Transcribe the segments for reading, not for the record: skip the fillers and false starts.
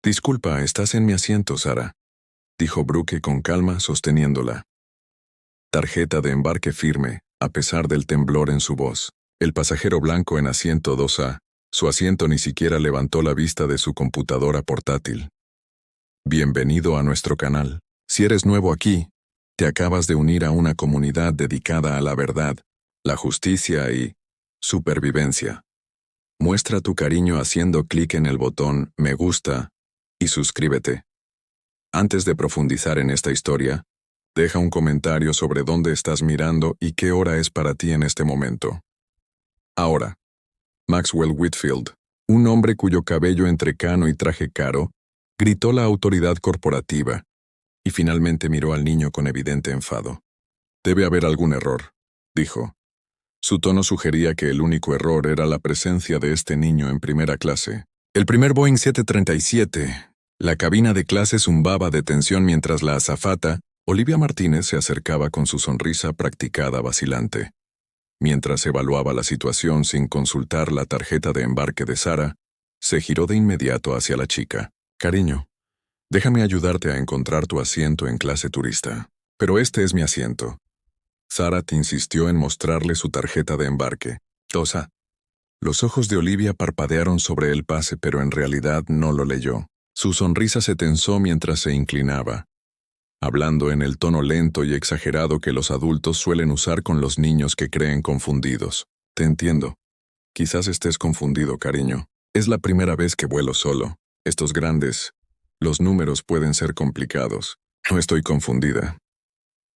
Disculpa, estás en mi asiento, Sara, dijo Brooke con calma, sosteniéndola. Tarjeta de embarque firme, a pesar del temblor en su voz. El pasajero blanco en asiento 2A, su asiento ni siquiera levantó la vista de su computadora portátil. Bienvenido a nuestro canal. Si eres nuevo aquí, te acabas de unir a una comunidad dedicada a la verdad, la justicia y supervivencia. Muestra tu cariño haciendo clic en el botón Me gusta y suscríbete. Antes de profundizar en esta historia, deja un comentario sobre dónde estás mirando y qué hora es para ti en este momento. Ahora, Maxwell Whitfield, un hombre cuyo cabello entrecano y traje caro, gritó la autoridad corporativa y finalmente miró al niño con evidente enfado. Debe haber algún error, dijo. Su tono sugería que el único error era la presencia de este niño en primera clase. El primer Boeing 737. La cabina de clase zumbaba de tensión mientras la azafata, Olivia Martínez, se acercaba con su sonrisa practicada vacilante. Mientras evaluaba la situación sin consultar la tarjeta de embarque de Sara, se giró de inmediato hacia la chica. Cariño, déjame ayudarte a encontrar tu asiento en clase turista. Pero este es mi asiento. Sara te insistió en mostrarle su tarjeta de embarque. 2A. Los ojos de Olivia parpadearon sobre el pase, pero en realidad no lo leyó. Su sonrisa se tensó mientras se inclinaba, hablando en el tono lento y exagerado que los adultos suelen usar con los niños que creen confundidos. Te entiendo. Quizás estés confundido, cariño. Es la primera vez que vuelo solo. Estos grandes, los números pueden ser complicados. No estoy confundida,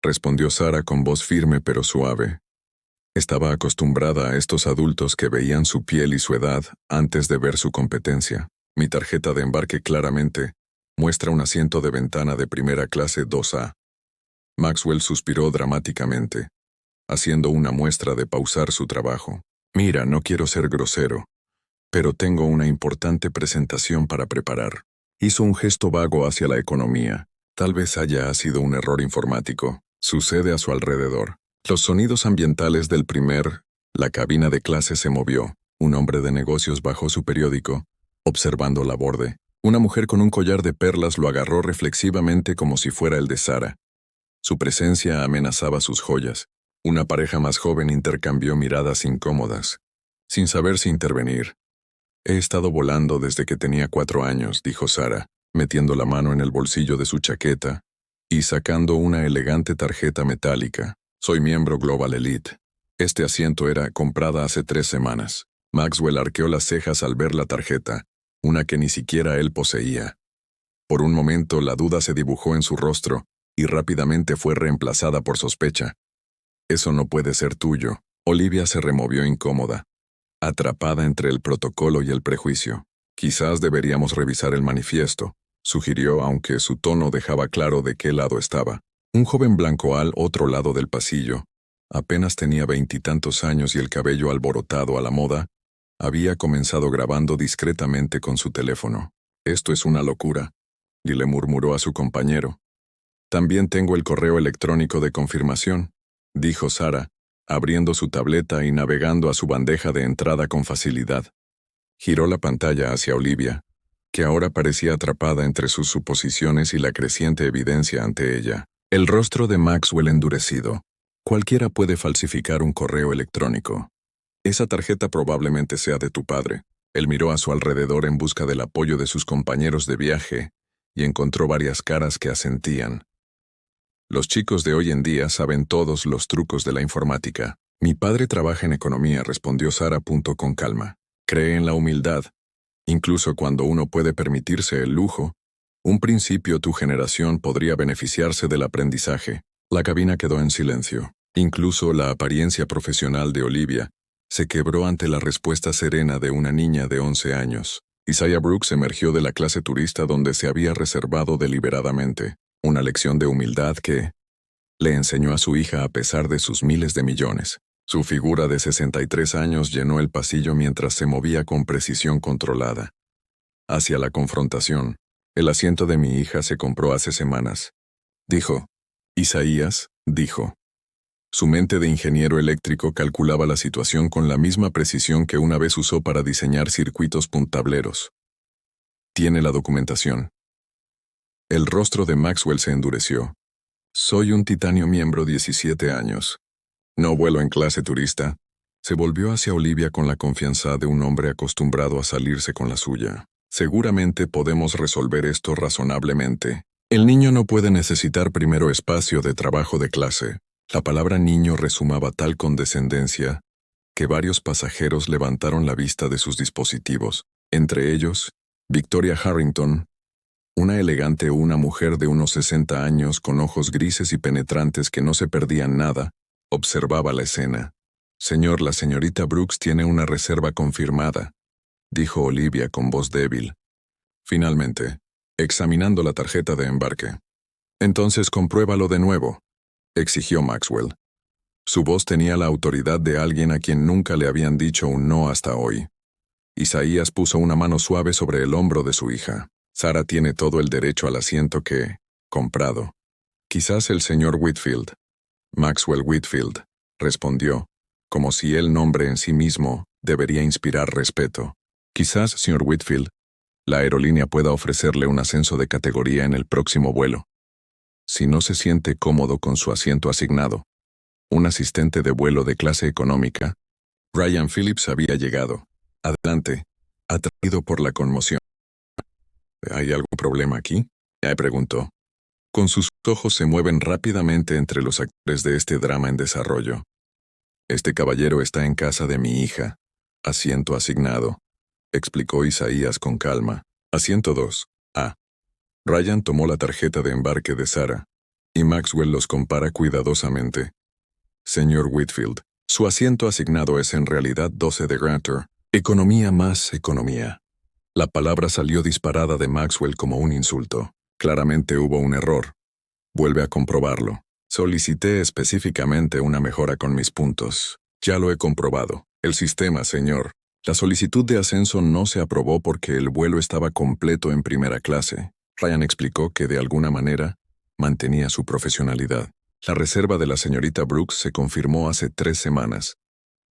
respondió Sara con voz firme pero suave. Estaba acostumbrada a estos adultos que veían su piel y su edad antes de ver su competencia. Mi tarjeta de embarque claramente muestra un asiento de ventana de primera clase 2A. Maxwell suspiró dramáticamente, haciendo una muestra de pausar su trabajo. Mira, no quiero ser grosero, pero tengo una importante presentación para preparar. Hizo un gesto vago hacia la economía. Tal vez haya sido un error informático. Sucede a su alrededor. Los sonidos ambientales del la cabina de clase se movió. Un hombre de negocios bajó su periódico, observando la borde. Una mujer con un collar de perlas lo agarró reflexivamente como si fuera el de Sara. Su presencia amenazaba sus joyas. Una pareja más joven intercambió miradas incómodas, sin saber si intervenir. He estado volando desde que tenía 4 años, dijo Sara, metiendo la mano en el bolsillo de su chaqueta y sacando una elegante tarjeta metálica. Soy miembro Global Elite. Este asiento era comprada hace 3 semanas. Maxwell arqueó las cejas al ver la tarjeta, una que ni siquiera él poseía. Por un momento la duda se dibujó en su rostro y rápidamente fue reemplazada por sospecha. Eso no puede ser tuyo. Olivia se removió incómoda, atrapada entre el protocolo y el prejuicio. Quizás deberíamos revisar el manifiesto, sugirió, aunque su tono dejaba claro de qué lado estaba. Un joven blanco al otro lado del pasillo, apenas tenía 20 y tantos años y el cabello alborotado a la moda, había comenzado grabando discretamente con su teléfono. Esto es una locura, y le murmuró a su compañero. También tengo el correo electrónico de confirmación, dijo Sara, abriendo su tableta y navegando a su bandeja de entrada con facilidad. Giró la pantalla hacia Olivia, que ahora parecía atrapada entre sus suposiciones y la creciente evidencia ante ella. El rostro de Maxwell endurecido. Cualquiera puede falsificar un correo electrónico. Esa tarjeta probablemente sea de tu padre. Él miró a su alrededor en busca del apoyo de sus compañeros de viaje y encontró varias caras que asentían. Los chicos de hoy en día saben todos los trucos de la informática. Mi padre trabaja en economía, respondió Sara con calma. Cree en la humildad. Incluso cuando uno puede permitirse el lujo, un principio tu generación podría beneficiarse del aprendizaje. La cabina quedó en silencio. Incluso la apariencia profesional de Olivia se quebró ante la respuesta serena de una niña de 11 años. Isaiah Brooks emergió de la clase turista donde se había reservado deliberadamente, una lección de humildad que le enseñó a su hija a pesar de sus miles de millones. Su figura de 63 años llenó el pasillo mientras se movía con precisión controlada. Hacia la confrontación. El asiento de mi hija se compró hace semanas, dijo. Isaías, dijo. Su mente de ingeniero eléctrico calculaba la situación con la misma precisión que una vez usó para diseñar circuitos puntableros. Tiene la documentación. El rostro de Maxwell se endureció. Soy un titanio miembro 17 años. No vuelo en clase turista. Se volvió hacia Olivia con la confianza de un hombre acostumbrado a salirse con la suya. Seguramente podemos resolver esto razonablemente. El niño no puede necesitar primero espacio de trabajo de clase. La palabra niño resumaba tal condescendencia que varios pasajeros levantaron la vista de sus dispositivos, entre ellos, Victoria Harrington, una mujer de unos 60 años con ojos grises y penetrantes que no se perdían nada, observaba la escena. Señor, la señorita Brooks tiene una reserva confirmada, dijo Olivia con voz débil. Finalmente, examinando la tarjeta de embarque. Entonces compruébalo de nuevo, exigió Maxwell. Su voz tenía la autoridad de alguien a quien nunca le habían dicho un no hasta hoy. Isaías puso una mano suave sobre el hombro de su hija. Sara tiene todo el derecho al asiento que, comprado. Quizás el señor Whitfield. Maxwell Whitfield, respondió, como si el nombre en sí mismo debería inspirar respeto. Quizás, señor Whitfield, la aerolínea pueda ofrecerle un ascenso de categoría en el próximo vuelo. Si no se siente cómodo con su asiento asignado. Un asistente de vuelo de clase económica, Ryan Phillips, había llegado. Adelante, atraído por la conmoción. ¿Hay algún problema aquí? Preguntó. Con sus ojos se mueven rápidamente entre los actores de este drama en desarrollo. Este caballero está en casa de mi hija. Asiento asignado, explicó Isaías con calma. Asiento 2. A. Ryan tomó la tarjeta de embarque de Sara, y Maxwell los compara cuidadosamente. Señor Whitfield, su asiento asignado es en realidad 12 de Grantor. Economía más economía. La palabra salió disparada de Maxwell como un insulto. Claramente hubo un error. Vuelve a comprobarlo. Solicité específicamente una mejora con mis puntos. Ya lo he comprobado. El sistema, señor. La solicitud de ascenso no se aprobó porque el vuelo estaba completo en primera clase. Ryan explicó que de alguna manera mantenía su profesionalidad. La reserva de la señorita Brooks se confirmó hace 3 semanas.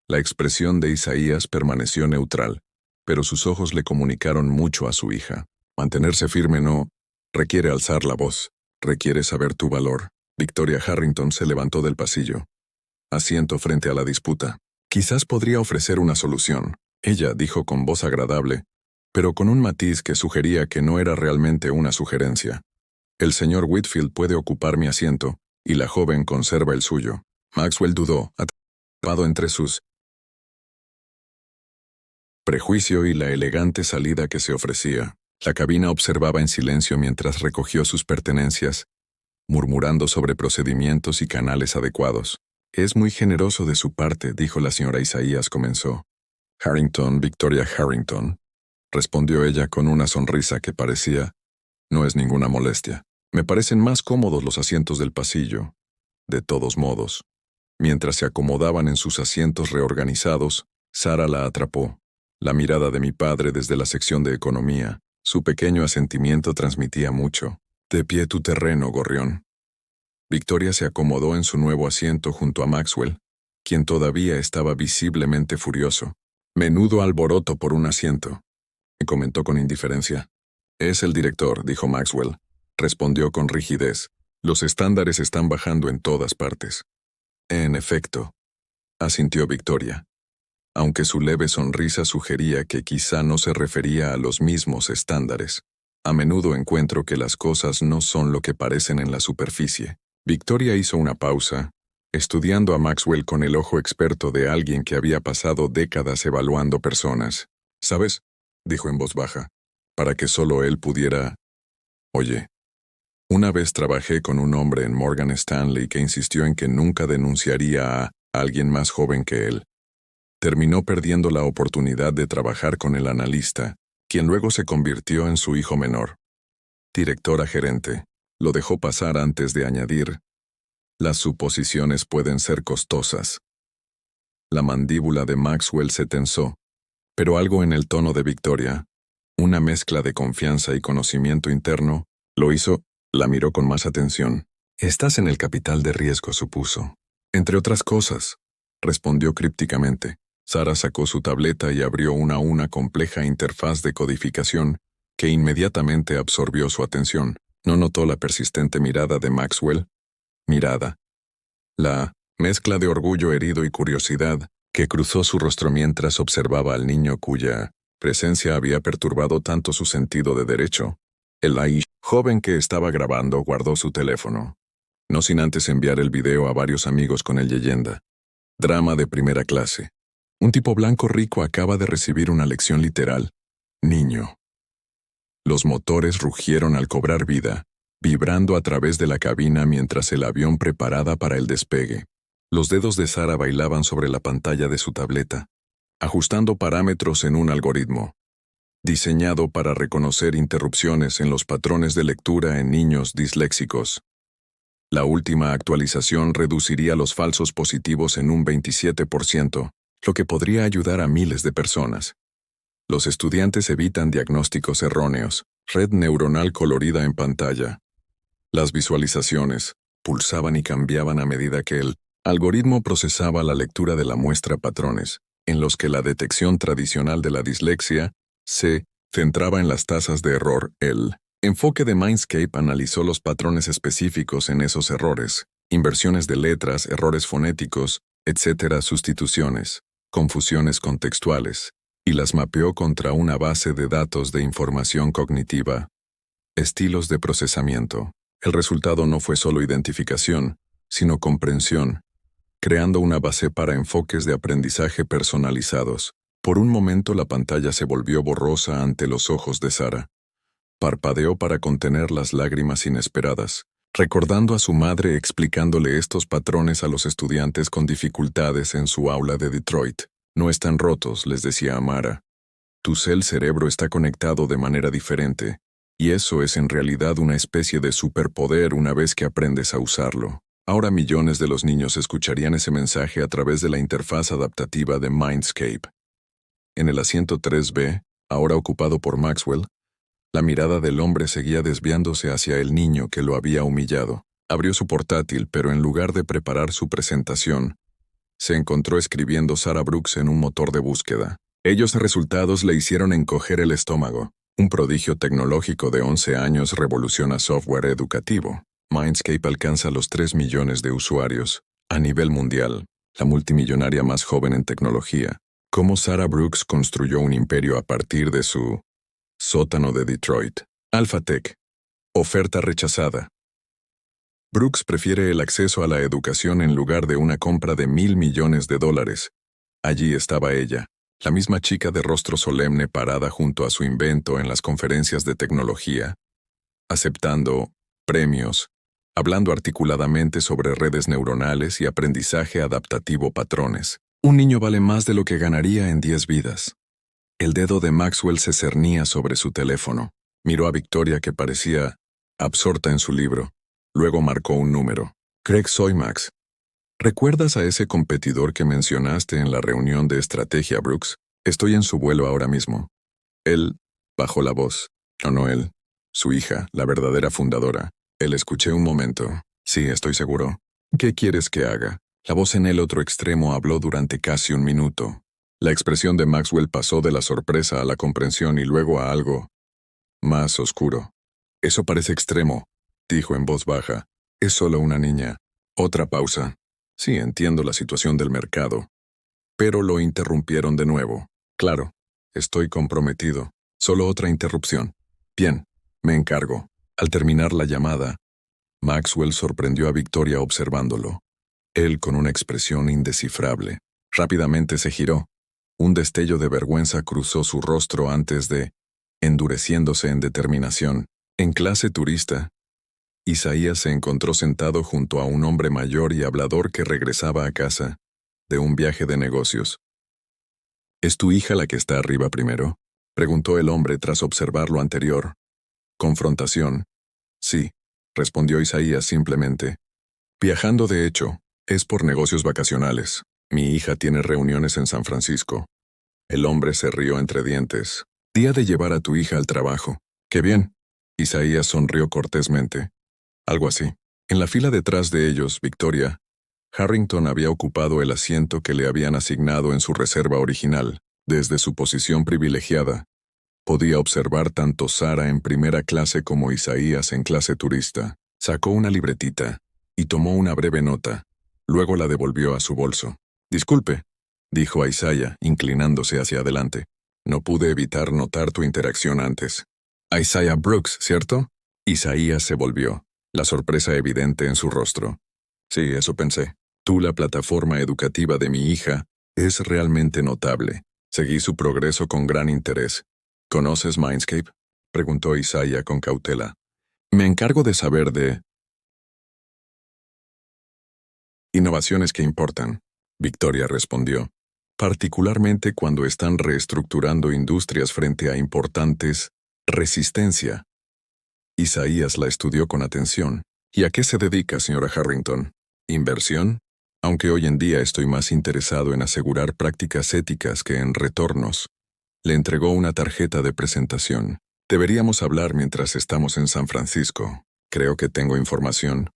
La expresión de Isaías permaneció neutral, pero sus ojos le comunicaron mucho a su hija. Mantenerse firme no requiere alzar la voz, requiere saber tu valor. Victoria Harrington se levantó del pasillo. Asiento frente a la disputa. Quizás podría ofrecer una solución, ella dijo con voz agradable, pero con un matiz que sugería que no era realmente una sugerencia. El señor Whitfield puede ocupar mi asiento, y la joven conserva el suyo. Maxwell dudó, atrapado entre sus prejuicio y la elegante salida que se ofrecía. La cabina observaba en silencio mientras recogió sus pertenencias, murmurando sobre procedimientos y canales adecuados. Es muy generoso de su parte, dijo la señora Isaías. Comenzó. Victoria Harrington, respondió ella con una sonrisa que parecía, no es ninguna molestia. Me parecen más cómodos los asientos del pasillo. De todos modos, mientras se acomodaban en sus asientos reorganizados, Sara la atrapó. La mirada de mi padre desde la sección de economía, su pequeño asentimiento transmitía mucho. De pie tu terreno, gorrión. Victoria se acomodó en su nuevo asiento junto a Maxwell, quien todavía estaba visiblemente furioso. Menudo alboroto por un asiento, comentó con indiferencia. Es el director, dijo Maxwell. Respondió con rigidez. Los estándares están bajando en todas partes. En efecto, asintió Victoria, aunque su leve sonrisa sugería que quizá no se refería a los mismos estándares. A menudo encuentro que las cosas no son lo que parecen en la superficie. Victoria hizo una pausa, estudiando a Maxwell con el ojo experto de alguien que había pasado décadas evaluando personas. ¿Sabes?, dijo en voz baja, para que solo él pudiera... Oye, una vez trabajé con un hombre en Morgan Stanley que insistió en que nunca denunciaría a alguien más joven que él. Terminó perdiendo la oportunidad de trabajar con el analista, quien luego se convirtió en su hijo menor. Directora gerente, lo dejó pasar antes de añadir, las suposiciones pueden ser costosas. La mandíbula de Maxwell se tensó, pero algo en el tono de Victoria, una mezcla de confianza y conocimiento interno, lo hizo. La miró con más atención. Estás en el capital de riesgo, supuso. Entre otras cosas, respondió crípticamente. Sara sacó su tableta y abrió una compleja interfaz de codificación que inmediatamente absorbió su atención. No notó la persistente mirada de Maxwell. La mezcla de orgullo herido y curiosidad que cruzó su rostro mientras observaba al niño cuya presencia había perturbado tanto su sentido de derecho. El joven que estaba grabando guardó su teléfono, no sin antes enviar el video a varios amigos con el leyenda. Drama de primera clase. Un tipo blanco rico acaba de recibir una lección literal. Niño. Los motores rugieron al cobrar vida, vibrando a través de la cabina mientras el avión preparaba para el despegue. Los dedos de Sara bailaban sobre la pantalla de su tableta, ajustando parámetros en un algoritmo diseñado para reconocer interrupciones en los patrones de lectura en niños disléxicos. La última actualización reduciría los falsos positivos en un 27%, lo que podría ayudar a miles de personas. Los estudiantes evitan diagnósticos erróneos, red neuronal colorida en pantalla. Las visualizaciones pulsaban y cambiaban a medida que el algoritmo procesaba la lectura de la muestra patrones, en los que la detección tradicional de la dislexia se centraba en las tasas de error. El enfoque de Mindscape analizó los patrones específicos en esos errores, inversiones de letras, errores fonéticos, etc., sustituciones, confusiones contextuales, y las mapeó contra una base de datos de información cognitiva. Estilos de procesamiento. El resultado no fue solo identificación, sino comprensión, creando una base para enfoques de aprendizaje personalizados. Por un momento la pantalla se volvió borrosa ante los ojos de Sara. Parpadeó para contener las lágrimas inesperadas, recordando a su madre explicándole estos patrones a los estudiantes con dificultades en su aula de Detroit. No están rotos, les decía Amara. Tu cerebro está conectado de manera diferente, y eso es en realidad una especie de superpoder una vez que aprendes a usarlo. Ahora millones de los niños escucharían ese mensaje a través de la interfaz adaptativa de Mindscape. En el asiento 3B, ahora ocupado por Maxwell, la mirada del hombre seguía desviándose hacia el niño que lo había humillado. Abrió su portátil, pero en lugar de preparar su presentación, se encontró escribiendo Sara Brooks en un motor de búsqueda. Ellos resultados le hicieron encoger el estómago. Un prodigio tecnológico de 11 años revoluciona software educativo. Mindscape alcanza los 3 millones de usuarios, a nivel mundial, la multimillonaria más joven en tecnología. Cómo Sara Brooks construyó un imperio a partir de su sótano de Detroit. Alpha Tech. Oferta rechazada. Brooks prefiere el acceso a la educación en lugar de una compra de $1.000 millones. Allí estaba ella, la misma chica de rostro solemne parada junto a su invento en las conferencias de tecnología, aceptando premios, hablando articuladamente sobre redes neuronales y aprendizaje adaptativo patrones. Un niño vale más de lo que ganaría en 10 vidas. El dedo de Maxwell se cernía sobre su teléfono. Miró a Victoria, que parecía absorta en su libro. Luego marcó un número. Craig, soy Max. ¿Recuerdas a ese competidor que mencionaste en la reunión de estrategia, Brooks? Estoy en su vuelo ahora mismo. Él bajó la voz. No él. Su hija, la verdadera fundadora. Él escuché un momento. Sí, estoy seguro. ¿Qué quieres que haga? La voz en el otro extremo habló durante casi un minuto. La expresión de Maxwell pasó de la sorpresa a la comprensión y luego a algo más oscuro. Eso parece extremo, dijo en voz baja. Es solo una niña. Otra pausa. Sí, entiendo la situación del mercado. Pero lo interrumpieron de nuevo. Claro, estoy comprometido. Solo otra interrupción. Bien, me encargo. Al terminar la llamada, Maxwell sorprendió a Victoria observándolo. Él con una expresión indescifrable. Rápidamente se giró. Un destello de vergüenza cruzó su rostro antes de, endureciéndose en determinación. En clase turista, Isaías se encontró sentado junto a un hombre mayor y hablador que regresaba a casa, de un viaje de negocios. ¿Es tu hija la que está arriba primero?, preguntó el hombre tras observar lo anterior. Confrontación. Sí, respondió Isaías simplemente. Viajando de hecho, es por negocios vacacionales. Mi hija tiene reuniones en San Francisco. El hombre se rió entre dientes. Día de llevar a tu hija al trabajo. ¡Qué bien! Isaías sonrió cortésmente. Algo así. En la fila detrás de ellos, Victoria, Harrington había ocupado el asiento que le habían asignado en su reserva original, desde su posición privilegiada. Podía observar tanto Sara en primera clase como Isaías en clase turista. Sacó una libretita y tomó una breve nota. Luego la devolvió a su bolso. «Disculpe», dijo a Isaiah, inclinándose hacia adelante. «No pude evitar notar tu interacción antes». «Isaiah Brooks, ¿cierto?» Isaías se volvió, la sorpresa evidente en su rostro. «Sí, eso pensé. Tú, la plataforma educativa de mi hija, es realmente notable. Seguí su progreso con gran interés. ¿Conoces Mindscape?», preguntó Isaiah con cautela. «Me encargo de saber de innovaciones que importan», Victoria respondió, «particularmente cuando están reestructurando industrias frente a importantes resistencia». Isaías la estudió con atención. «¿Y a qué se dedica, señora Harrington? ¿Inversión? Aunque hoy en día estoy más interesado en asegurar prácticas éticas que en retornos». Le entregó una tarjeta de presentación. «Deberíamos hablar mientras estamos en San Francisco. Creo que tengo información.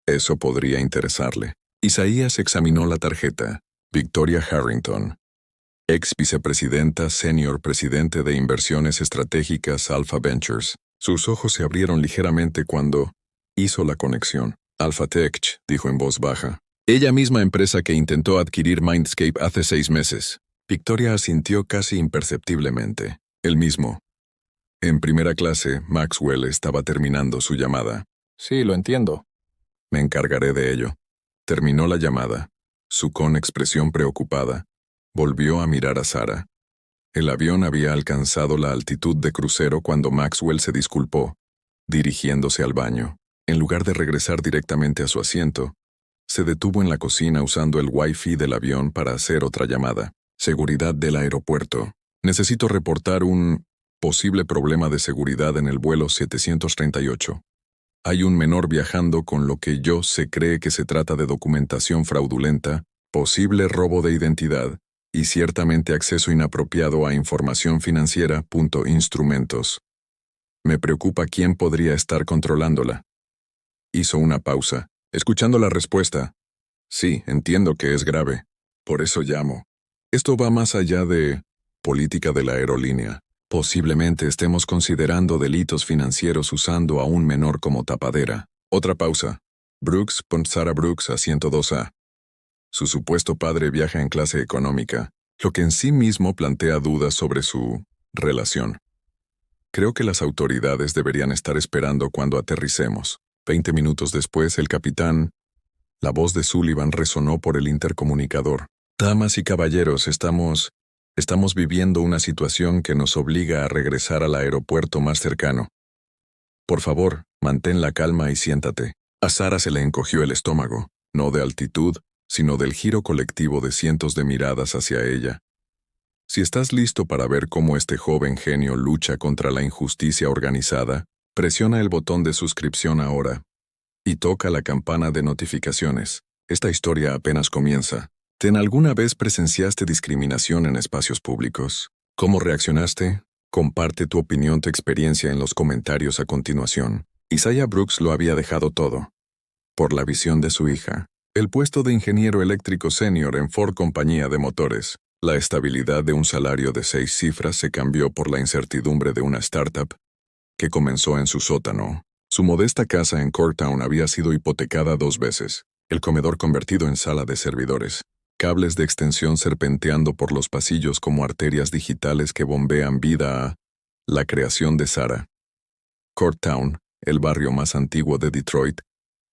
Eso podría interesarle». Isaías examinó la tarjeta. Victoria Harrington, ex vicepresidenta, senior presidente de inversiones estratégicas Alpha Ventures. Sus ojos se abrieron ligeramente cuando hizo la conexión. «Alpha Tech», dijo en voz baja. «Ella misma empresa que intentó adquirir Mindscape hace 6 meses». Victoria asintió casi imperceptiblemente. «El mismo». En primera clase, Maxwell estaba terminando su llamada. «Sí, lo entiendo». «Me encargaré de ello». Terminó la llamada. Su con expresión preocupada, volvió a mirar a Sara. El avión había alcanzado la altitud de crucero cuando Maxwell se disculpó, dirigiéndose al baño. En lugar de regresar directamente a su asiento, se detuvo en la cocina usando el Wi-Fi del avión para hacer otra llamada. «Seguridad del aeropuerto. Necesito reportar un posible problema de seguridad en el vuelo 738. Hay un menor viajando con lo que se cree que se trata de documentación fraudulenta, posible robo de identidad y ciertamente acceso inapropiado a información financiera. Instrumentos. Me preocupa quién podría estar controlándola». Hizo una pausa, escuchando la respuesta. «Sí, entiendo que es grave. Por eso llamo. Esto va más allá de política de la aerolínea. Posiblemente estemos considerando delitos financieros usando a un menor como tapadera». Otra pausa. «Brooks, pon Sara Brooks a 102A. Su supuesto padre viaja en clase económica, lo que en sí mismo plantea dudas sobre su relación. Creo que las autoridades deberían estar esperando cuando aterricemos». 20 minutos después, el capitán. La voz de Sullivan resonó por el intercomunicador. «Damas y caballeros, estamos viviendo una situación que nos obliga a regresar al aeropuerto más cercano. Por favor, mantén la calma y siéntate». A Sara se le encogió el estómago, no de altitud, sino del giro colectivo de cientos de miradas hacia ella. Si estás listo para ver cómo este joven genio lucha contra la injusticia organizada, presiona el botón de suscripción ahora y toca la campana de notificaciones. Esta historia apenas comienza. ¿Alguna vez presenciaste discriminación en espacios públicos? ¿Cómo reaccionaste? Comparte tu opinión, tu experiencia en los comentarios a continuación. Isaiah Brooks lo había dejado todo. Por la visión de su hija. El puesto de ingeniero eléctrico senior en Ford Compañía de Motores. La estabilidad de un salario de 6 cifras se cambió por la incertidumbre de una startup que comenzó en su sótano. Su modesta casa en Corktown había sido hipotecada 2 veces. El comedor convertido en sala de servidores. Cables de extensión serpenteando por los pasillos como arterias digitales que bombean vida a la creación de Sara. Corktown, el barrio más antiguo de Detroit,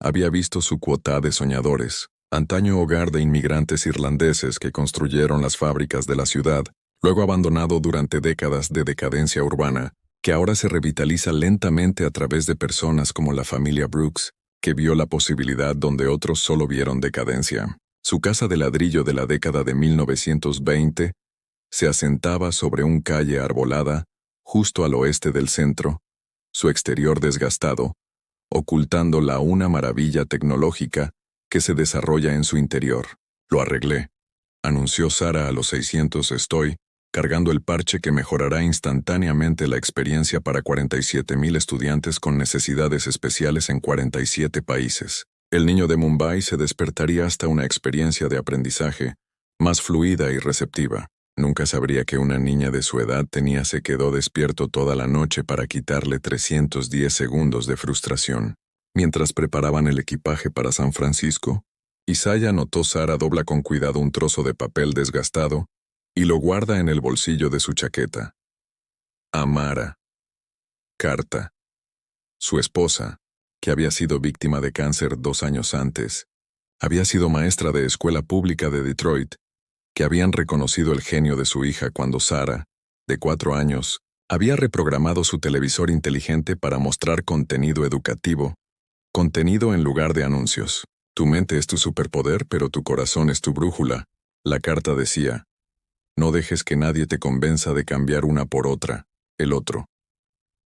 había visto su cuota de soñadores, antaño hogar de inmigrantes irlandeses que construyeron las fábricas de la ciudad, luego abandonado durante décadas de decadencia urbana, que ahora se revitaliza lentamente a través de personas como la familia Brooks, que vio la posibilidad donde otros solo vieron decadencia. Su casa de ladrillo de la década de 1920 se asentaba sobre una calle arbolada, justo al oeste del centro, su exterior desgastado, ocultándola una maravilla tecnológica que se desarrolla en su interior. «Lo arreglé», anunció Sara a los 600. «Estoy cargando el parche que mejorará instantáneamente la experiencia para 47,000 estudiantes con necesidades especiales en 47 países. El niño de Mumbai se despertaría hasta una experiencia de aprendizaje más fluida y receptiva. Nunca sabría que una niña de su edad se quedó despierto toda la noche para quitarle 310 segundos de frustración. Mientras preparaban el equipaje para San Francisco, Isaiah notó Sara dobla con cuidado un trozo de papel desgastado y lo guarda en el bolsillo de su chaqueta. Amara. Carta. Su esposa, que había sido víctima de cáncer 2 años antes, había sido maestra de escuela pública de Detroit, que habían reconocido el genio de su hija cuando Sara, de 4 años, había reprogramado su televisor inteligente para mostrar contenido educativo, contenido en lugar de anuncios. Tu mente es tu superpoder, pero tu corazón es tu brújula. La carta decía, no dejes que nadie te convenza de cambiar una por otra, el otro.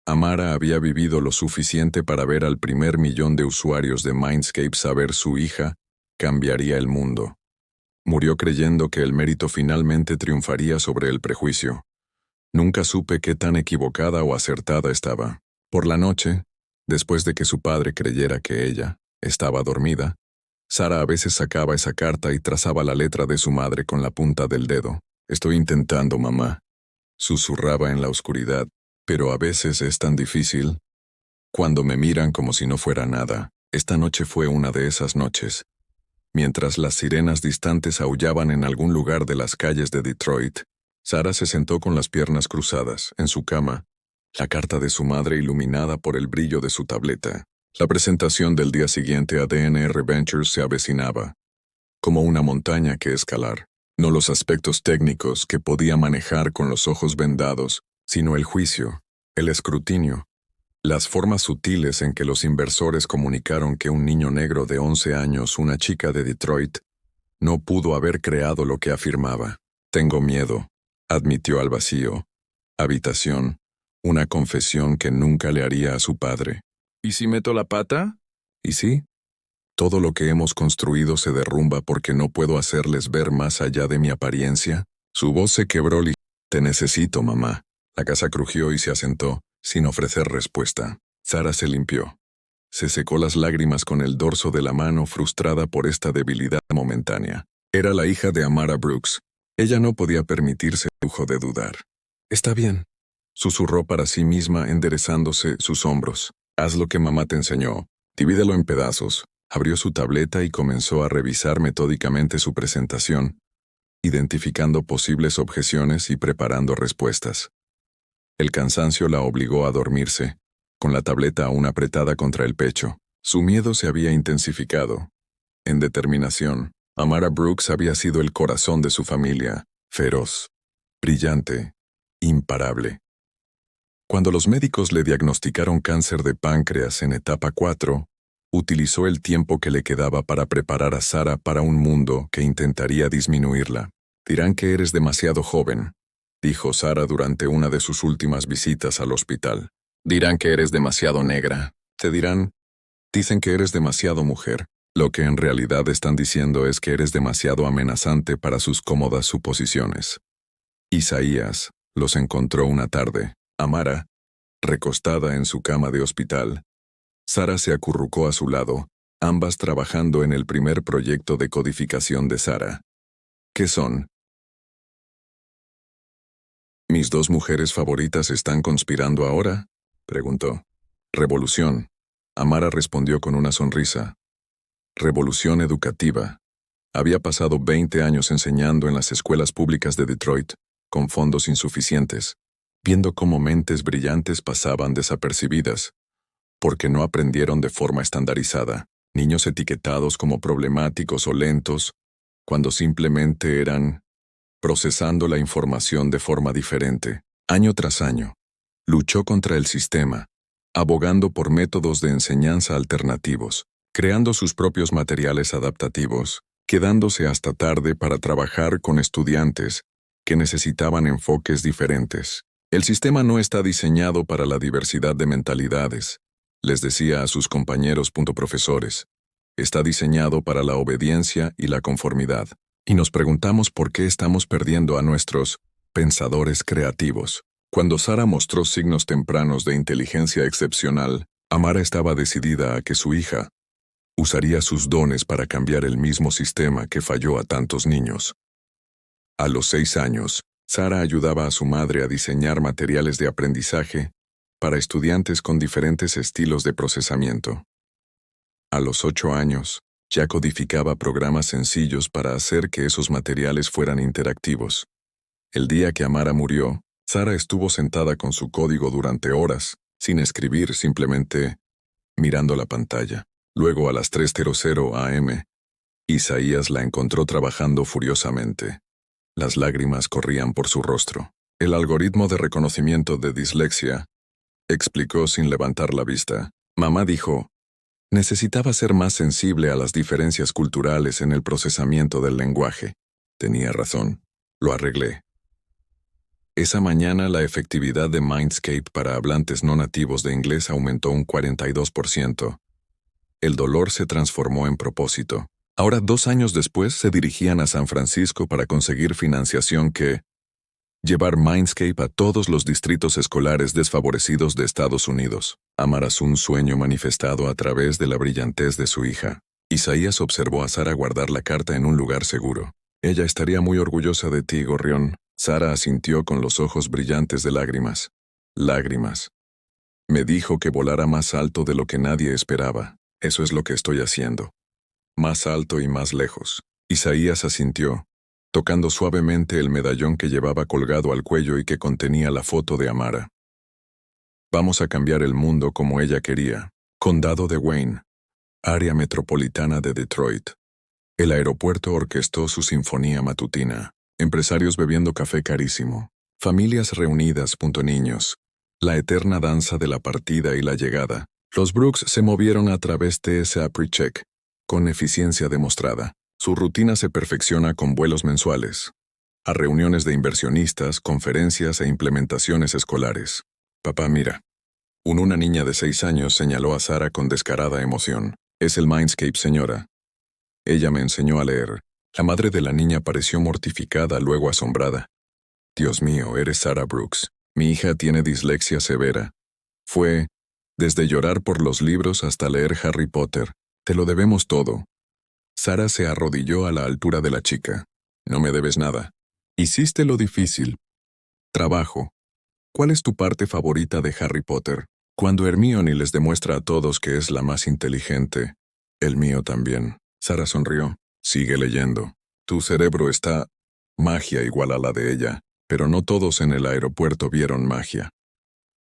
Amara había vivido lo suficiente para ver al primer millón de usuarios de Mindscape saber su hija cambiaría el mundo. Murió creyendo que el mérito finalmente triunfaría sobre el prejuicio. Nunca supe qué tan equivocada o acertada estaba. Por la noche, después de que su padre creyera que ella estaba dormida, Sara a veces sacaba esa carta y trazaba la letra de su madre con la punta del dedo. Estoy intentando, mamá. Susurraba en la oscuridad, pero a veces es tan difícil. Cuando me miran como si no fuera nada, esta noche fue una de esas noches. Mientras las sirenas distantes aullaban en algún lugar de las calles de Detroit, Sara se sentó con las piernas cruzadas, en su cama, la carta de su madre iluminada por el brillo de su tableta. La presentación del día siguiente a DNR Ventures se avecinaba, como una montaña que escalar. No los aspectos técnicos que podía manejar con los ojos vendados, sino el juicio, el escrutinio, las formas sutiles en que los inversores comunicaron que un niño negro de 11 años, una chica de Detroit, no pudo haber creado lo que afirmaba. Tengo miedo, admitió al vacío. Habitación, una confesión que nunca le haría a su padre. ¿Y si meto la pata? ¿Y sí? Todo lo que hemos construido se derrumba porque no puedo hacerles ver más allá de mi apariencia. Su voz se quebró. Te necesito, mamá. La casa crujió y se asentó, sin ofrecer respuesta. Sara se limpió. Se secó las lágrimas con el dorso de la mano, frustrada por esta debilidad momentánea. Era la hija de Amara Brooks. Ella no podía permitirse el lujo de dudar. Está bien, susurró para sí misma, enderezándose sus hombros. Haz lo que mamá te enseñó. Divídelo en pedazos. Abrió su tableta y comenzó a revisar metódicamente su presentación, identificando posibles objeciones y preparando respuestas. El cansancio la obligó a dormirse, con la tableta aún apretada contra el pecho. Su miedo se había intensificado. En determinación, Amara Brooks había sido el corazón de su familia, feroz, brillante, imparable. Cuando los médicos le diagnosticaron cáncer de páncreas en etapa 4, utilizó el tiempo que le quedaba para preparar a Sara para un mundo que intentaría disminuirla. Dirán que eres demasiado joven, dijo Sara durante una de sus últimas visitas al hospital. Dirán que eres demasiado negra. Te dirán, dicen que eres demasiado mujer. Lo que en realidad están diciendo es que eres demasiado amenazante para sus cómodas suposiciones. Isaías los encontró una tarde. Amara, recostada en su cama de hospital. Sara se acurrucó a su lado, ambas trabajando en el primer proyecto de codificación de Sara. ¿Qué son? ¿Mis 2 mujeres favoritas están conspirando ahora?, preguntó. Revolución. Amara respondió con una sonrisa. Revolución educativa. Había pasado 20 años enseñando en las escuelas públicas de Detroit, con fondos insuficientes, viendo cómo mentes brillantes pasaban desapercibidas, porque no aprendieron de forma estandarizada, niños etiquetados como problemáticos o lentos, cuando simplemente eran procesando la información de forma diferente. Año tras año, luchó contra el sistema, abogando por métodos de enseñanza alternativos, creando sus propios materiales adaptativos, quedándose hasta tarde para trabajar con estudiantes que necesitaban enfoques diferentes. El sistema no está diseñado para la diversidad de mentalidades, les decía a sus compañeros profesores. Está diseñado para la obediencia y la conformidad. Y nos preguntamos por qué estamos perdiendo a nuestros pensadores creativos. Cuando Sara mostró signos tempranos de inteligencia excepcional, Amara estaba decidida a que su hija usaría sus dones para cambiar el mismo sistema que falló a tantos niños. A los 6 años, Sara ayudaba a su madre a diseñar materiales de aprendizaje para estudiantes con diferentes estilos de procesamiento. A los 8 años, ya codificaba programas sencillos para hacer que esos materiales fueran interactivos. El día que Amara murió, Sara estuvo sentada con su código durante horas, sin escribir, simplemente mirando la pantalla. Luego, a las 3:00 am, Isaías la encontró trabajando furiosamente. Las lágrimas corrían por su rostro. El algoritmo de reconocimiento de dislexia, explicó sin levantar la vista. Mamá dijo, necesitaba ser más sensible a las diferencias culturales en el procesamiento del lenguaje. Tenía razón. Lo arreglé. Esa mañana la efectividad de Mindscape para hablantes no nativos de inglés aumentó un 42%. El dolor se transformó en propósito. Ahora, 2 años después, se dirigían a San Francisco para conseguir financiación que llevar Mindscape a todos los distritos escolares desfavorecidos de Estados Unidos. Amarás un sueño manifestado a través de la brillantez de su hija. Isaías observó a Sara guardar la carta en un lugar seguro. Ella estaría muy orgullosa de ti, gorrión. Sara asintió con los ojos brillantes de lágrimas. Lágrimas. Me dijo que volara más alto de lo que nadie esperaba. Eso es lo que estoy haciendo. Más alto y más lejos. Isaías asintió, tocando suavemente el medallón que llevaba colgado al cuello y que contenía la foto de Amara. Vamos a cambiar el mundo como ella quería. Condado de Wayne. Área metropolitana de Detroit. El aeropuerto orquestó su sinfonía matutina. Empresarios bebiendo café carísimo. Familias reunidas. Niños. La eterna danza de la partida y la llegada. Los Brooks se movieron a través de ese pre-check, con eficiencia demostrada. Su rutina se perfecciona con vuelos mensuales, a reuniones de inversionistas, conferencias e implementaciones escolares. Papá, mira. Una niña de 6 años señaló a Sara con descarada emoción. Es el Mindscape, señora. Ella me enseñó a leer. La madre de la niña pareció mortificada, luego asombrada. Dios mío, eres Sara Brooks. Mi hija tiene dislexia severa. Fue, desde llorar por los libros hasta leer Harry Potter. Te lo debemos todo. Sara se arrodilló a la altura de la chica. No me debes nada. Hiciste lo difícil. Trabajo. ¿Cuál es tu parte favorita de Harry Potter? Cuando Hermione les demuestra a todos que es la más inteligente. El mío también. Sara sonrió. Sigue leyendo. Tu cerebro está... Magia igual a la de ella. Pero no todos en el aeropuerto vieron magia.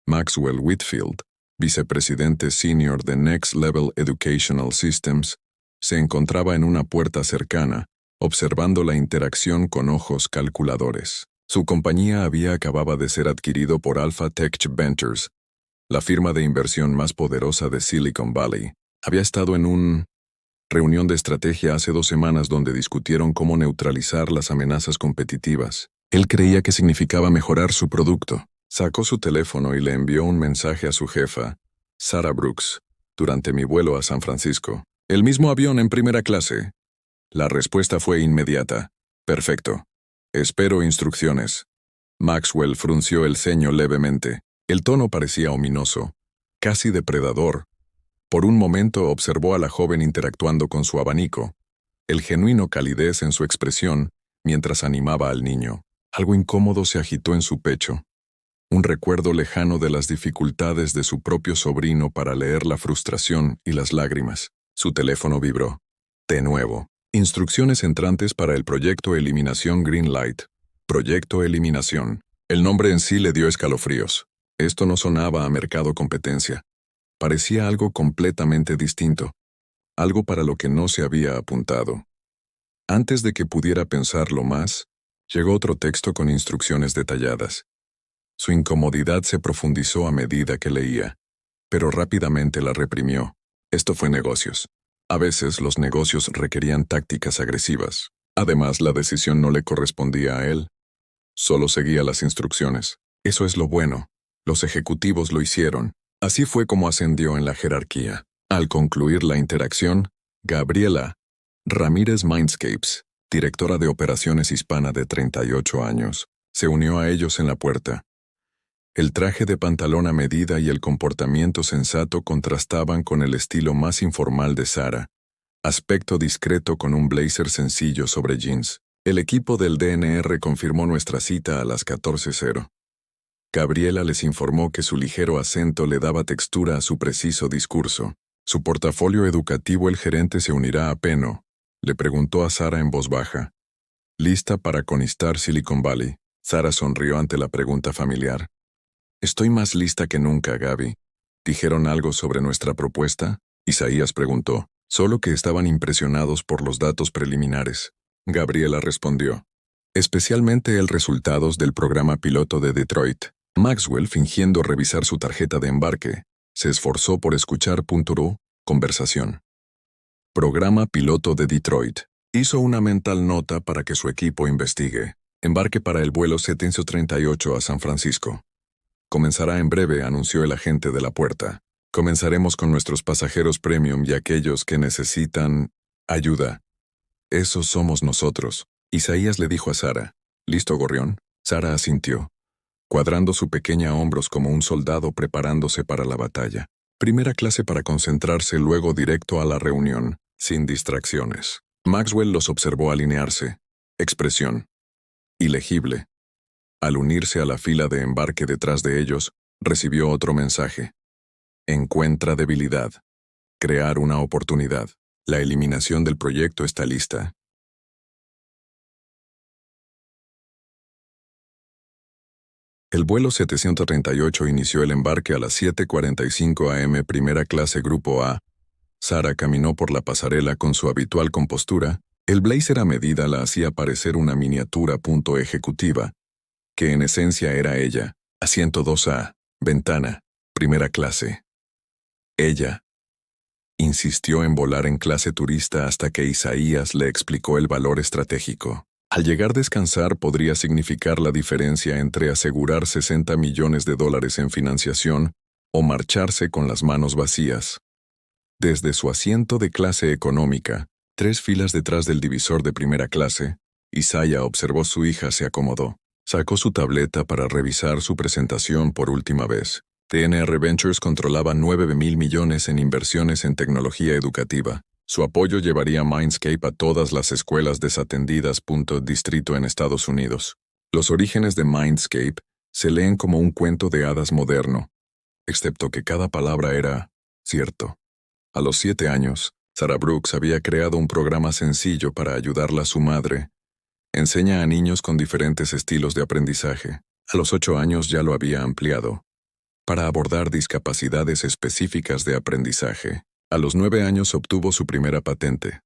Maxwell Whitfield, vicepresidente senior de Next Level Educational Systems, se encontraba en una puerta cercana, observando la interacción con ojos calculadores. Su compañía acababa de ser adquirido por Alpha Tech Ventures, la firma de inversión más poderosa de Silicon Valley. Había estado en una reunión de estrategia hace 2 semanas donde discutieron cómo neutralizar las amenazas competitivas. Él creía que significaba mejorar su producto. Sacó su teléfono y le envió un mensaje a su jefa, Sara Brooks, durante mi vuelo a San Francisco. El mismo avión en primera clase. La respuesta fue inmediata. Perfecto. Espero instrucciones. Maxwell frunció el ceño levemente. El tono parecía ominoso, casi depredador. Por un momento observó a la joven interactuando con su abanico, el genuino calidez en su expresión mientras animaba al niño. Algo incómodo se agitó en su pecho. Un recuerdo lejano de las dificultades de su propio sobrino para leer la frustración y las lágrimas. Su teléfono vibró. De nuevo. Instrucciones entrantes para el proyecto Eliminación Greenlight. Proyecto Eliminación. El nombre en sí le dio escalofríos. Esto no sonaba a mercado competencia. Parecía algo completamente distinto. Algo para lo que no se había apuntado. Antes de que pudiera pensarlo más, llegó otro texto con instrucciones detalladas. Su incomodidad se profundizó a medida que leía, pero rápidamente la reprimió. Esto fue negocios. A veces los negocios requerían tácticas agresivas. Además, la decisión no le correspondía a él. Solo seguía las instrucciones. Eso es lo bueno. Los ejecutivos lo hicieron. Así fue como ascendió en la jerarquía. Al concluir la interacción, Gabriela Ramírez Mindscapes, directora de operaciones hispana de 38 años, se unió a ellos en la puerta. El traje de pantalón a medida y el comportamiento sensato contrastaban con el estilo más informal de Sara, aspecto discreto con un blazer sencillo sobre jeans. El equipo del DNR confirmó nuestra cita a las 14:00. Gabriela les informó que su ligero acento le daba textura a su preciso discurso. Su portafolio educativo. El gerente se unirá a Peno, le preguntó a Sara en voz baja. ¿Lista para conquistar Silicon Valley? Sara sonrió ante la pregunta familiar. Estoy más lista que nunca, Gaby. ¿Dijeron algo sobre nuestra propuesta? Isaías preguntó, solo que estaban impresionados por los datos preliminares. Gabriela respondió. Especialmente el resultados del programa piloto de Detroit. Maxwell, fingiendo revisar su tarjeta de embarque, se esforzó por escuchar. Conversación. Programa piloto de Detroit. Hizo una mental nota para que su equipo investigue. Embarque para el vuelo 738 a San Francisco. Comenzará en breve, anunció el agente de la puerta. Comenzaremos con nuestros pasajeros premium y aquellos que necesitan ayuda. Esos somos nosotros. Isaías le dijo a Sara. ¿Listo, gorrión? Sara asintió, cuadrando su pequeña hombros como un soldado preparándose para la batalla. Primera clase para concentrarse, luego directo a la reunión, sin distracciones. Maxwell los observó alinearse. Expresión ilegible. Al unirse a la fila de embarque detrás de ellos, recibió otro mensaje. Encuentra debilidad. Crear una oportunidad. La eliminación del proyecto está lista. El vuelo 738 inició el embarque a las 7:45 am, primera clase Grupo A. Sara caminó por la pasarela con su habitual compostura. El blazer a medida la hacía parecer una miniatura. Ejecutiva, que en esencia era ella. Asiento 2A, ventana, primera clase. Ella insistió en volar en clase turista hasta que Isaías le explicó el valor estratégico. Al llegar a descansar podría significar la diferencia entre asegurar $60 millones en financiación o marcharse con las manos vacías. Desde su asiento de clase económica, 3 filas detrás del divisor de primera clase, Isaiah observó su hija se acomodó. Sacó su tableta para revisar su presentación por última vez. DNR Ventures controlaba $9.000 millones en inversiones en tecnología educativa. Su apoyo llevaría Mindscape a todas las escuelas desatendidas. Distrito en Estados Unidos. Los orígenes de Mindscape se leen como un cuento de hadas moderno, excepto que cada palabra era cierto. A los 7 años, Sarah Brooks había creado un programa sencillo para ayudarla a su madre. Enseña a niños con diferentes estilos de aprendizaje. A los 8 años ya lo había ampliado para abordar discapacidades específicas de aprendizaje. A los 9 años obtuvo su primera patente.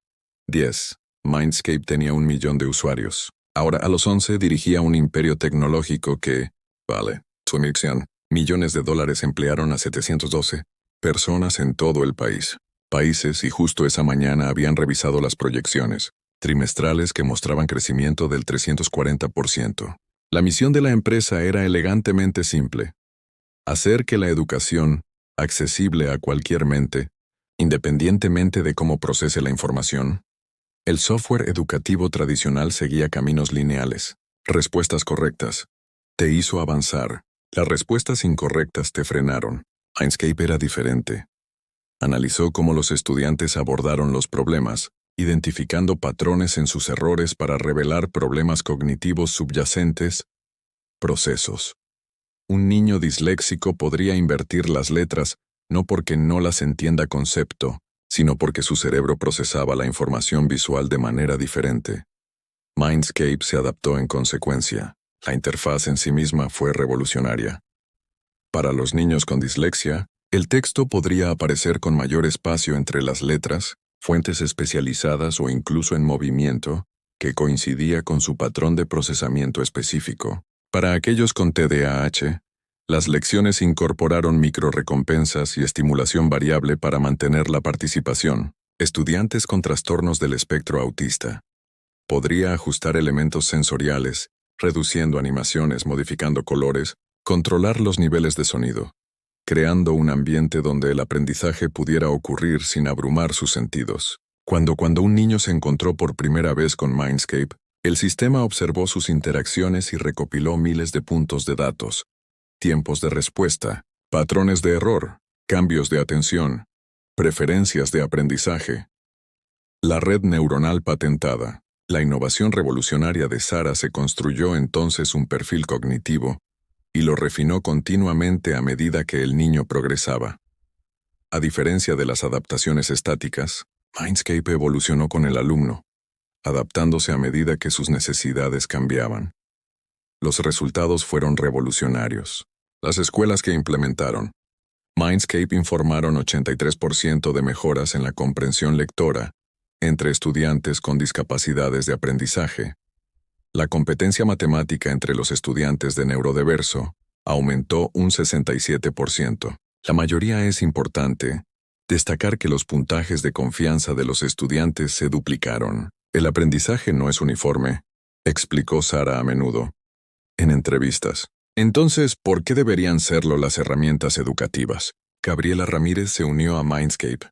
10. Mindscape tenía 1 millón de usuarios. Ahora a los 11 dirigía un imperio tecnológico que, su misión, millones de dólares emplearon a 712 personas en todo el país. Países y justo esa mañana habían revisado las proyecciones trimestrales que mostraban crecimiento del 340%. La misión de la empresa era elegantemente simple. Hacer que la educación, accesible a cualquier mente, independientemente de cómo procese la información. El software educativo tradicional seguía caminos lineales. Respuestas correctas te hizo avanzar. Las respuestas incorrectas te frenaron. Mindscape era diferente. Analizó cómo los estudiantes abordaron los problemas, identificando patrones en sus errores para revelar problemas cognitivos subyacentes. Procesos. Un niño disléxico podría invertir las letras no porque no las entienda concepto, sino porque su cerebro procesaba la información visual de manera diferente. Mindscape se adaptó en consecuencia. La interfaz en sí misma fue revolucionaria. Para los niños con dislexia, el texto podría aparecer con mayor espacio entre las letras, fuentes especializadas o incluso en movimiento, que coincidía con su patrón de procesamiento específico. Para aquellos con TDAH, las lecciones incorporaron microrecompensas y estimulación variable para mantener la participación. Estudiantes con trastornos del espectro autista. Podría ajustar elementos sensoriales, reduciendo animaciones, modificando colores, controlar los niveles de sonido, creando un ambiente donde el aprendizaje pudiera ocurrir sin abrumar sus sentidos. Cuando un niño se encontró por primera vez con Mindscape, el sistema observó sus interacciones y recopiló miles de puntos de datos. Tiempos de respuesta, patrones de error, cambios de atención, preferencias de aprendizaje. La red neuronal patentada. La innovación revolucionaria de Sara se construyó entonces un perfil cognitivo y lo refinó continuamente a medida que el niño progresaba. A diferencia de las adaptaciones estáticas, Mindscape evolucionó con el alumno, adaptándose a medida que sus necesidades cambiaban. Los resultados fueron revolucionarios. Las escuelas que implementaron Mindscape informaron 83% de mejoras en la comprensión lectora entre estudiantes con discapacidades de aprendizaje. La competencia matemática entre los estudiantes de neurodiverso aumentó un 67%. La mayoría es importante destacar que los puntajes de confianza de los estudiantes se duplicaron. El aprendizaje no es uniforme, explicó Sara a menudo en entrevistas. Entonces, ¿por qué deberían serlo las herramientas educativas? Gabriela Ramírez se unió a Mindscape.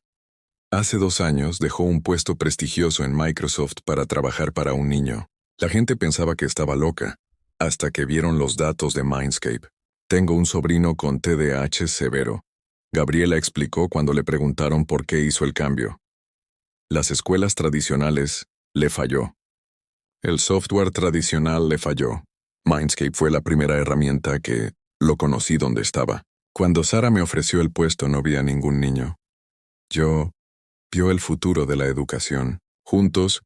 Hace 2 años dejó un puesto prestigioso en Microsoft para trabajar para un niño. La gente pensaba que estaba loca, hasta que vieron los datos de Mindscape. Tengo un sobrino con TDAH severo. Gabriela explicó cuando le preguntaron por qué hizo el cambio. Las escuelas tradicionales le falló. El software tradicional le falló. Mindscape fue la primera herramienta que lo conocí donde estaba. Cuando Sara me ofreció el puesto no vi a ningún niño. Yo vio el futuro de la educación. Juntos,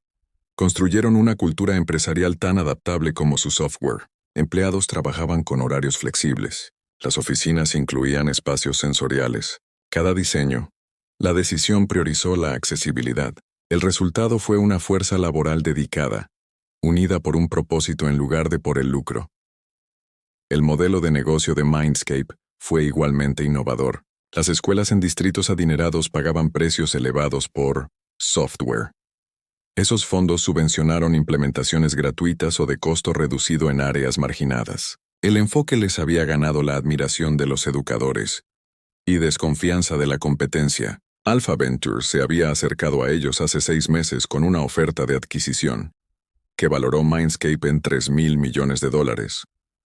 construyeron una cultura empresarial tan adaptable como su software. Empleados trabajaban con horarios flexibles. Las oficinas incluían espacios sensoriales. Cada diseño. La decisión priorizó la accesibilidad. El resultado fue una fuerza laboral dedicada, unida por un propósito en lugar de por el lucro. El modelo de negocio de Mindscape fue igualmente innovador. Las escuelas en distritos adinerados pagaban precios elevados por software. Esos fondos subvencionaron implementaciones gratuitas o de costo reducido en áreas marginadas. El enfoque les había ganado la admiración de los educadores y desconfianza de la competencia. Alpha Ventures se había acercado a ellos hace 6 meses con una oferta de adquisición que valoró Mindscape en $3,000 millones,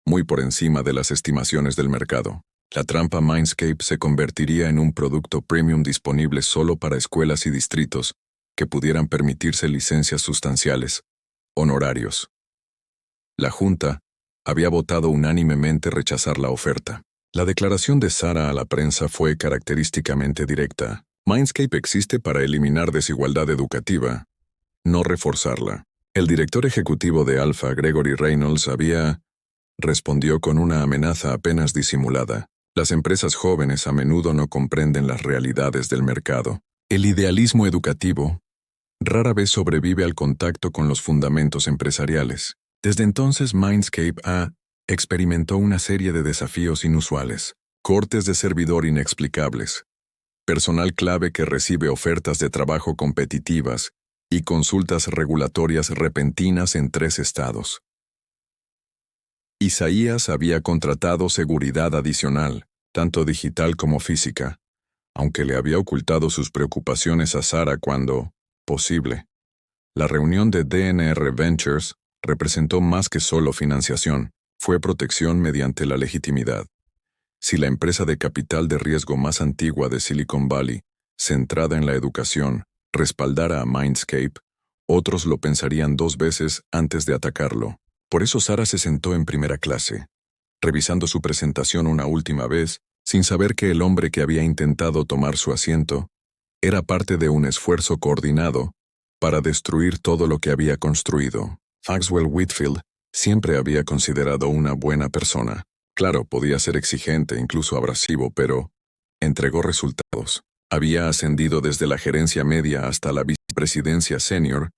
muy por encima de las estimaciones del mercado. La trampa Mindscape se convertiría en un producto premium disponible solo para escuelas y distritos que pudieran permitirse licencias sustanciales, honorarios. La Junta había votado unánimemente rechazar la oferta. La declaración de Sara a la prensa fue característicamente directa. Mindscape existe para eliminar desigualdad educativa, no reforzarla. El director ejecutivo de Alpha, Gregory Reynolds, respondió con una amenaza apenas disimulada. Las empresas jóvenes a menudo no comprenden las realidades del mercado. El idealismo educativo rara vez sobrevive al contacto con los fundamentos empresariales. Desde entonces, Mindscape experimentó una serie de desafíos inusuales, cortes de servidor inexplicables, personal clave que recibe ofertas de trabajo competitivas y consultas regulatorias repentinas en 3 estados. Isaías había contratado seguridad adicional, tanto digital como física, aunque le había ocultado sus preocupaciones a Sara cuando, posible, la reunión de DNR Ventures representó más que solo financiación, fue protección mediante la legitimidad. Si la empresa de capital de riesgo más antigua de Silicon Valley, centrada en la educación, respaldara a Mindscape, otros lo pensarían 2 veces antes de atacarlo. Por eso Sara se sentó en primera clase, revisando su presentación una última vez, sin saber que el hombre que había intentado tomar su asiento era parte de un esfuerzo coordinado para destruir todo lo que había construido. Maxwell Whitfield siempre había considerado una buena persona. Claro, podía ser exigente, incluso abrasivo, pero entregó resultados. Había ascendido desde la gerencia media hasta la vicepresidencia senior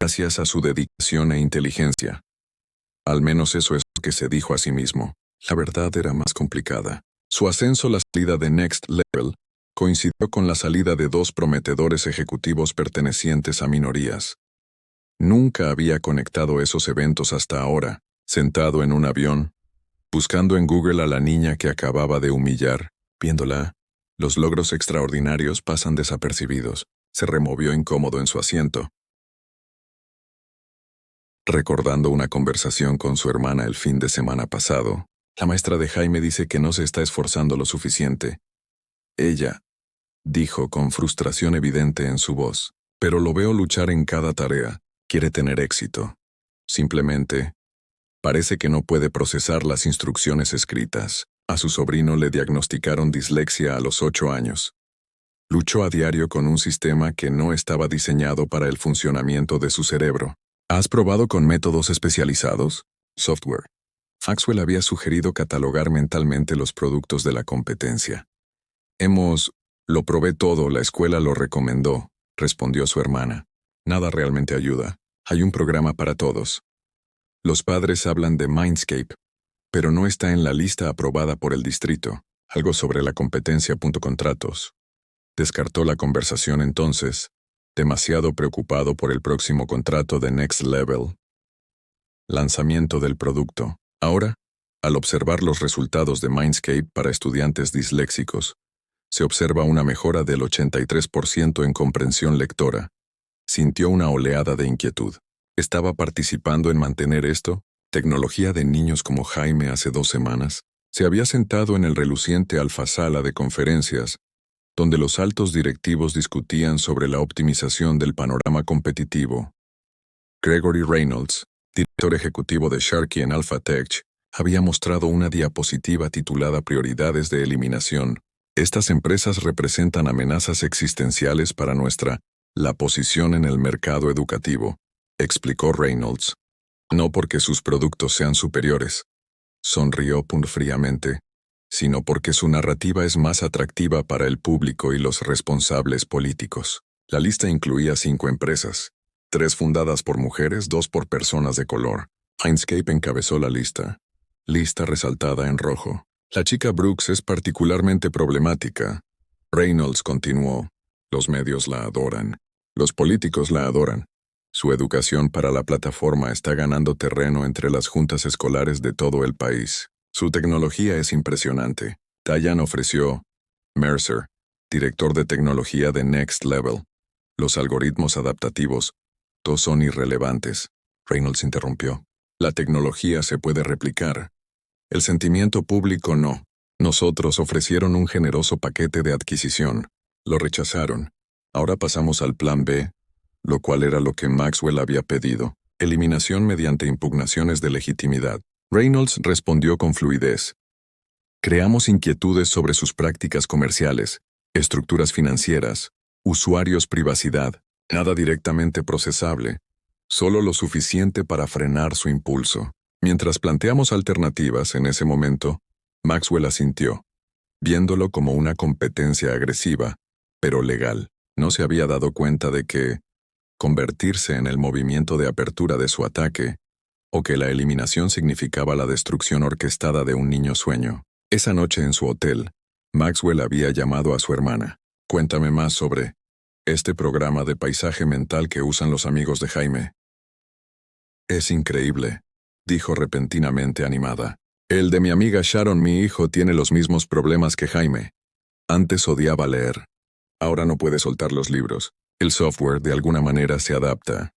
gracias a su dedicación e inteligencia. Al menos eso es lo que se dijo a sí mismo. La verdad era más complicada. Su ascenso a la salida de Next Level coincidió con la salida de 2 prometedores ejecutivos pertenecientes a minorías. Nunca había conectado esos eventos hasta ahora, sentado en un avión, buscando en Google a la niña que acababa de humillar. Viéndola, los logros extraordinarios pasan desapercibidos. Se removió incómodo en su asiento, recordando una conversación con su hermana el fin de semana pasado. La maestra de Jaime dice que no se está esforzando lo suficiente. Ella, dijo con frustración evidente en su voz, pero lo veo luchar en cada tarea. Quiere tener éxito. Simplemente, parece que no puede procesar las instrucciones escritas. A su sobrino le diagnosticaron dislexia a los 8 años. Luchó a diario con un sistema que no estaba diseñado para el funcionamiento de su cerebro. ¿Has probado con métodos especializados? Software. Maxwell había sugerido catalogar mentalmente los productos de la competencia. Lo probé todo, la escuela lo recomendó, respondió su hermana. Nada realmente ayuda. Hay un programa para todos. Los padres hablan de Mindscape, pero no está en la lista aprobada por el distrito. Algo sobre la competencia. Contratos. Descartó la conversación entonces, demasiado preocupado por el próximo contrato de Next Level. Lanzamiento del producto. Ahora, al observar los resultados de Mindscape para estudiantes disléxicos, se observa una mejora del 83% en comprensión lectora. Sintió una oleada de inquietud. ¿Estaba participando en mantener esto? Tecnología de niños como Jaime hace 2 semanas. Se había sentado en el reluciente alfasala de conferencias, donde los altos directivos discutían sobre la optimización del panorama competitivo. Gregory Reynolds, director ejecutivo de Sharky en Alphatech, había mostrado una diapositiva titulada Prioridades de eliminación. Estas empresas representan amenazas existenciales para la posición en el mercado educativo, explicó Reynolds. No porque sus productos sean superiores, sonrió fríamente, sino porque su narrativa es más atractiva para el público y los responsables políticos. La lista incluía 5 empresas, 3 fundadas por mujeres, 2 por personas de color. Mindscape encabezó la lista. Lista resaltada en rojo. La chica Brooks es particularmente problemática. Reynolds continuó. Los medios la adoran. Los políticos la adoran. Su educación para la plataforma está ganando terreno entre las juntas escolares de todo el país. Su tecnología es impresionante. Diane ofreció. Mercer, director de tecnología de Next Level. Los algoritmos adaptativos, todos son irrelevantes. Reynolds interrumpió. La tecnología se puede replicar. El sentimiento público no. Nosotros ofrecieron un generoso paquete de adquisición. Lo rechazaron. Ahora pasamos al plan B, lo cual era lo que Maxwell había pedido. Eliminación mediante impugnaciones de legitimidad. Reynolds respondió con fluidez. Creamos inquietudes sobre sus prácticas comerciales, estructuras financieras, usuarios, privacidad. Nada directamente procesable, solo lo suficiente para frenar su impulso. Mientras planteamos alternativas en ese momento, Maxwell asintió, viéndolo como una competencia agresiva, pero legal. No se había dado cuenta de que convertirse en el movimiento de apertura de su ataque, o que la eliminación significaba la destrucción orquestada de un niño sueño. Esa noche en su hotel, Maxwell había llamado a su hermana. Cuéntame más sobre este programa de paisaje mental que usan los amigos de Jaime. Es increíble, dijo repentinamente animada. El de mi amiga Sharon, mi hijo, tiene los mismos problemas que Jaime. Antes odiaba leer. Ahora no puede soltar los libros. El software de alguna manera se adapta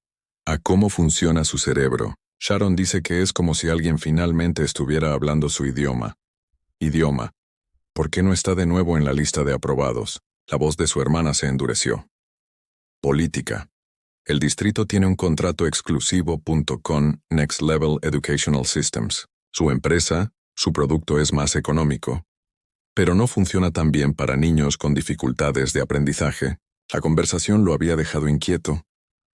a cómo funciona su cerebro. Sharon dice que es como si alguien finalmente estuviera hablando su idioma. Idioma. ¿Por qué no está de nuevo en la lista de aprobados? La voz de su hermana se endureció. Política. El distrito tiene un contrato exclusivo con Next Level Educational Systems. Su empresa, su producto es más económico, pero no funciona tan bien para niños con dificultades de aprendizaje. La conversación lo había dejado inquieto,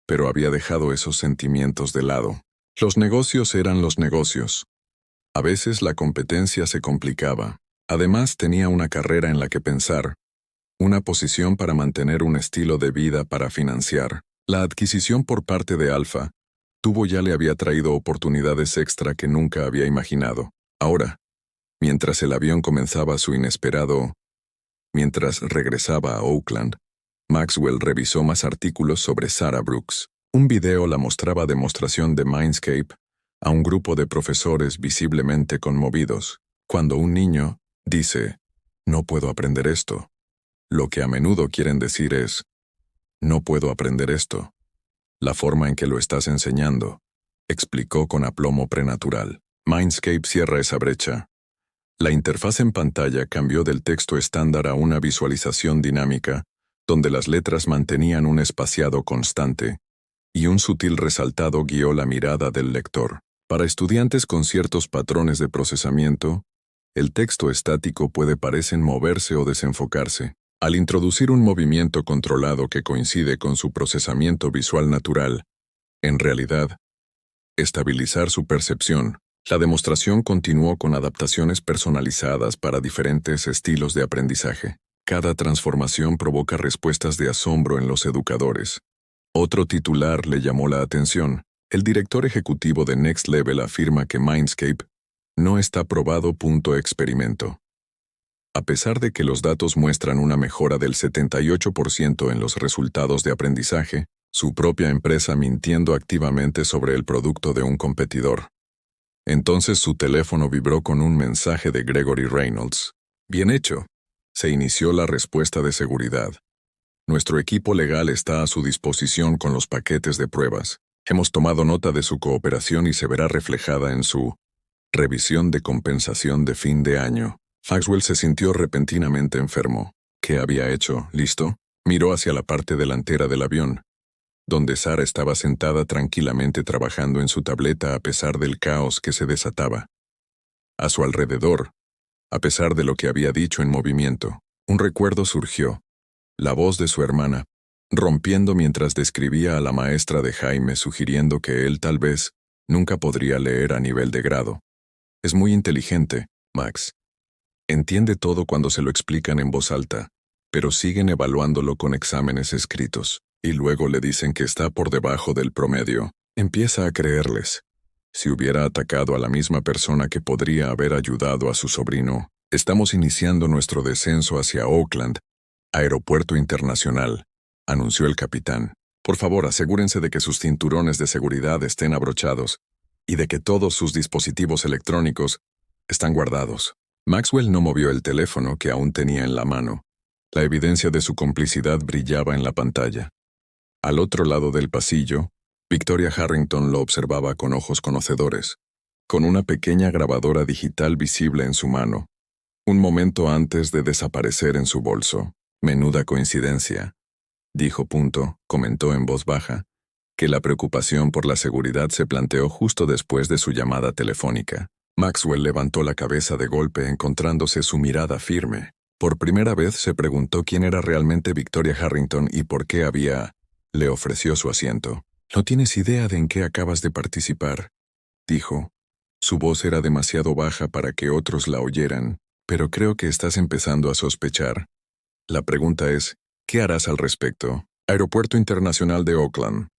pero había dejado esos sentimientos de lado. Los negocios eran los negocios. A veces la competencia se complicaba. Además tenía una carrera en la que pensar, una posición para mantener un estilo de vida para financiar. La adquisición por parte de Alpha ya le había traído oportunidades extra que nunca había imaginado. Ahora, mientras el avión comenzaba mientras regresaba a Oakland, Maxwell revisó más artículos sobre Sarah Brooks. Un video la mostraba demostración de Mindscape a un grupo de profesores visiblemente conmovidos. Cuando un niño dice, no puedo aprender esto, lo que a menudo quieren decir es, no puedo aprender esto. La forma en que lo estás enseñando, explicó con aplomo prenatural. Mindscape cierra esa brecha. La interfaz en pantalla cambió del texto estándar a una visualización dinámica, donde las letras mantenían un espaciado constante, y un sutil resaltado guió la mirada del lector. Para estudiantes con ciertos patrones de procesamiento, el texto estático puede parecer moverse o desenfocarse. Al introducir un movimiento controlado que coincide con su procesamiento visual natural, en realidad, estabilizar su percepción. La demostración continuó con adaptaciones personalizadas para diferentes estilos de aprendizaje. Cada transformación provoca respuestas de asombro en los educadores. Otro titular le llamó la atención. El director ejecutivo de Next Level afirma que Mindscape no está probado. Experimento. A pesar de que los datos muestran una mejora del 78% en los resultados de aprendizaje, su propia empresa mintiendo activamente sobre el producto de un competidor. Entonces su teléfono vibró con un mensaje de Gregory Reynolds. Bien hecho. Se inició la respuesta de seguridad. Nuestro equipo legal está a su disposición con los paquetes de pruebas. Hemos tomado nota de su cooperación y se verá reflejada en su revisión de compensación de fin de año. Maxwell se sintió repentinamente enfermo. ¿Qué había hecho? ¿Listo? Miró hacia la parte delantera del avión, donde Sara estaba sentada tranquilamente trabajando en su tableta a pesar del caos que se desataba. A su alrededor, a pesar de lo que había dicho en movimiento, un recuerdo surgió. La voz de su hermana, rompiendo mientras describía a la maestra de Jaime sugiriendo que él tal vez nunca podría leer a nivel de grado. Es muy inteligente, Max. Entiende todo cuando se lo explican en voz alta, pero siguen evaluándolo con exámenes escritos, y luego le dicen que está por debajo del promedio. Empieza a creerles. Si hubiera atacado a la misma persona que podría haber ayudado a su sobrino, estamos iniciando nuestro descenso hacia Oakland, Aeropuerto Internacional, anunció el capitán. Por favor, asegúrense de que sus cinturones de seguridad estén abrochados y de que todos sus dispositivos electrónicos están guardados. Maxwell no movió el teléfono que aún tenía en la mano. La evidencia de su complicidad brillaba en la pantalla. Al otro lado del pasillo, Victoria Harrington lo observaba con ojos conocedores, con una pequeña grabadora digital visible en su mano, un momento antes de desaparecer en su bolso. Menuda coincidencia, dijo. Comentó en voz baja, que la preocupación por la seguridad se planteó justo después de su llamada telefónica. Maxwell levantó la cabeza de golpe encontrándose su mirada firme. Por primera vez se preguntó quién era realmente Victoria Harrington y por qué le ofreció su asiento. «No tienes idea de en qué acabas de participar», dijo. Su voz era demasiado baja para que otros la oyeran, pero creo que estás empezando a sospechar. La pregunta es, ¿qué harás al respecto? Aeropuerto Internacional de Oakland.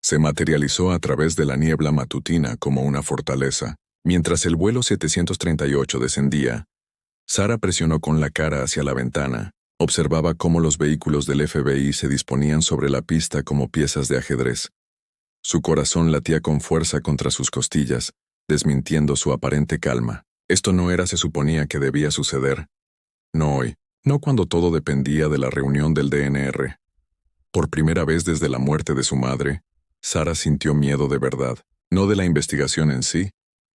Se materializó a través de la niebla matutina como una fortaleza. Mientras el vuelo 738 descendía, Sara presionó con la cara hacia la ventana. Observaba cómo los vehículos del FBI se disponían sobre la pista como piezas de ajedrez. Su corazón latía con fuerza contra sus costillas, desmintiendo su aparente calma. Esto no era se suponía que debía suceder. No hoy, no cuando todo dependía de la reunión del DNR. Por primera vez desde la muerte de su madre, Sara sintió miedo de verdad, no de la investigación en sí.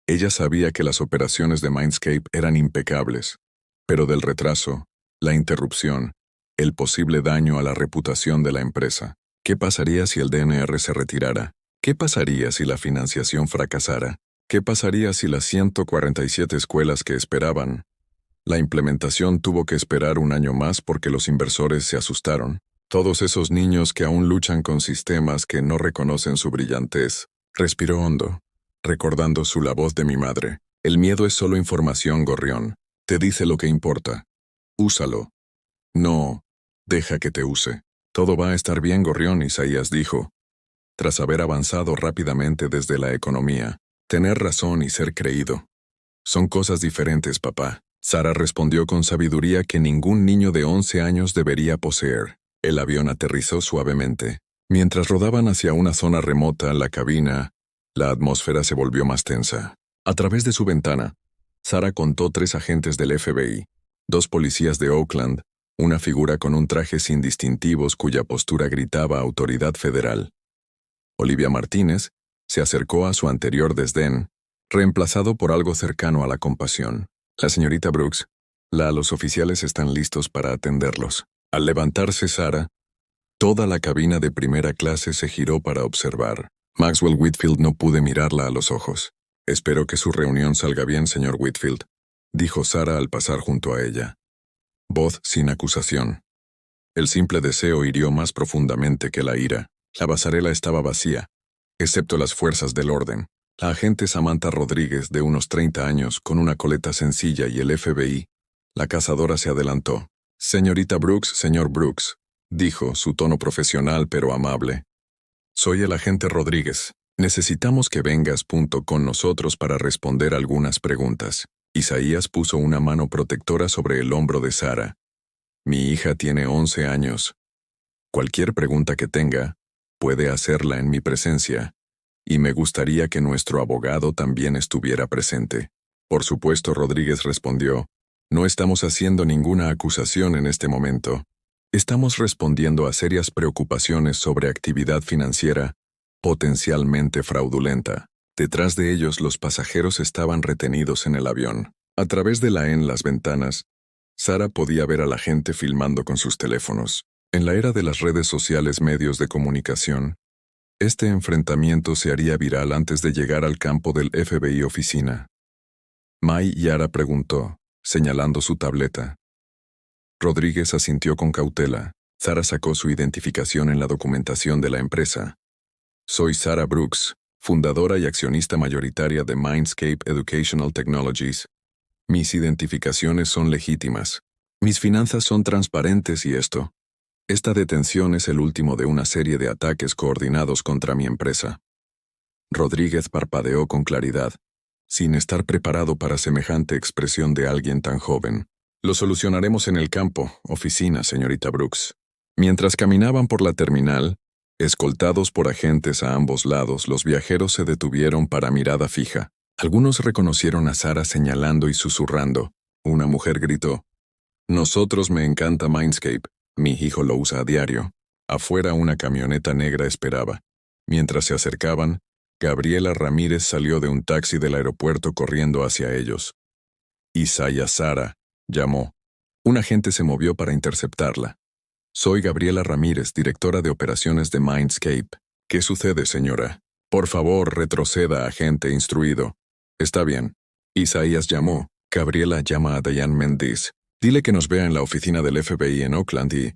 Ella sabía que las operaciones de Mindscape eran impecables, pero del retraso, la interrupción, el posible daño a la reputación de la empresa. ¿Qué pasaría si el DNR se retirara? ¿Qué pasaría si la financiación fracasara? ¿Qué pasaría si las 147 escuelas que esperaban? La implementación tuvo que esperar un año más porque los inversores se asustaron. Todos esos niños que aún luchan con sistemas que no reconocen su brillantez. Respiró hondo, recordando la voz de mi madre. El miedo es solo información, gorrión. Te dice lo que importa. Úsalo. No, deja que te use. Todo va a estar bien, gorrión, Isaías dijo. Tras haber avanzado rápidamente desde la economía, tener razón y ser creído. Son cosas diferentes, papá. Sara respondió con sabiduría que ningún niño de 11 años debería poseer. El avión aterrizó suavemente. Mientras rodaban hacia una zona remota, la atmósfera se volvió más tensa. A través de su ventana, Sara contó 3 agentes del FBI, 2 policías de Oakland, una figura con un traje sin distintivos cuya postura gritaba autoridad federal. Olivia Martínez se acercó a su anterior desdén, reemplazado por algo cercano a la compasión. La señorita Brooks, los oficiales están listos para atenderlos. Al levantarse Sara, Toda la cabina de primera clase se giró para observar. Maxwell Whitfield no pude mirarla a los ojos. Espero que su reunión salga bien, señor Whitfield, dijo Sarah al pasar junto a ella. Voz sin acusación. El simple deseo hirió más profundamente que la ira. La pasarela estaba vacía, excepto las fuerzas del orden. La agente Samantha Rodríguez, de unos 30 años, con una coleta sencilla, y el FBI. La cazadora se adelantó. Señorita Brooks, señor Brooks, dijo, su tono profesional pero amable. Soy el agente Rodríguez. Necesitamos que vengas con nosotros para responder algunas preguntas. Isaías puso una mano protectora sobre el hombro de Sarah. Mi hija tiene 11 años. Cualquier pregunta que tenga, puede hacerla en mi presencia. Y me gustaría que nuestro abogado también estuviera presente. Por supuesto, Rodríguez respondió. No estamos haciendo ninguna acusación en este momento. Estamos respondiendo a serias preocupaciones sobre actividad financiera potencialmente fraudulenta. Detrás de ellos los pasajeros estaban retenidos en el avión. A través de en las ventanas, Sarah podía ver a la gente filmando con sus teléfonos. En la era de las redes sociales, medios de comunicación, este enfrentamiento se haría viral antes de llegar al campo del FBI oficina. May Yara preguntó, señalando su tableta. Rodríguez asintió con cautela. Sarah sacó su identificación en la documentación de la empresa. Soy Sarah Brooks, fundadora y accionista mayoritaria de Mindscape Educational Technologies. Mis identificaciones son legítimas. Mis finanzas son transparentes y esta detención es el último de una serie de ataques coordinados contra mi empresa. Rodríguez parpadeó con claridad, sin estar preparado para semejante expresión de alguien tan joven. Lo solucionaremos en el campo, oficina, señorita Brooks. Mientras caminaban por la terminal, escoltados por agentes a ambos lados, los viajeros se detuvieron para mirada fija. Algunos reconocieron a Sarah señalando y susurrando. Una mujer gritó. Nosotros me encanta Mindscape. Mi hijo lo usa a diario. Afuera una camioneta negra esperaba. Mientras se acercaban, Gabriela Ramírez salió de un taxi del aeropuerto corriendo hacia ellos. Isaías Sarah, llamó. Un agente se movió para interceptarla. Soy Gabriela Ramírez, directora de operaciones de Mindscape. ¿Qué sucede, señora? Por favor, retroceda, agente instruido. Está bien. Isaías llamó. Gabriela llama a Diane Mendiz. Dile que nos vea en la oficina del FBI en Oakland y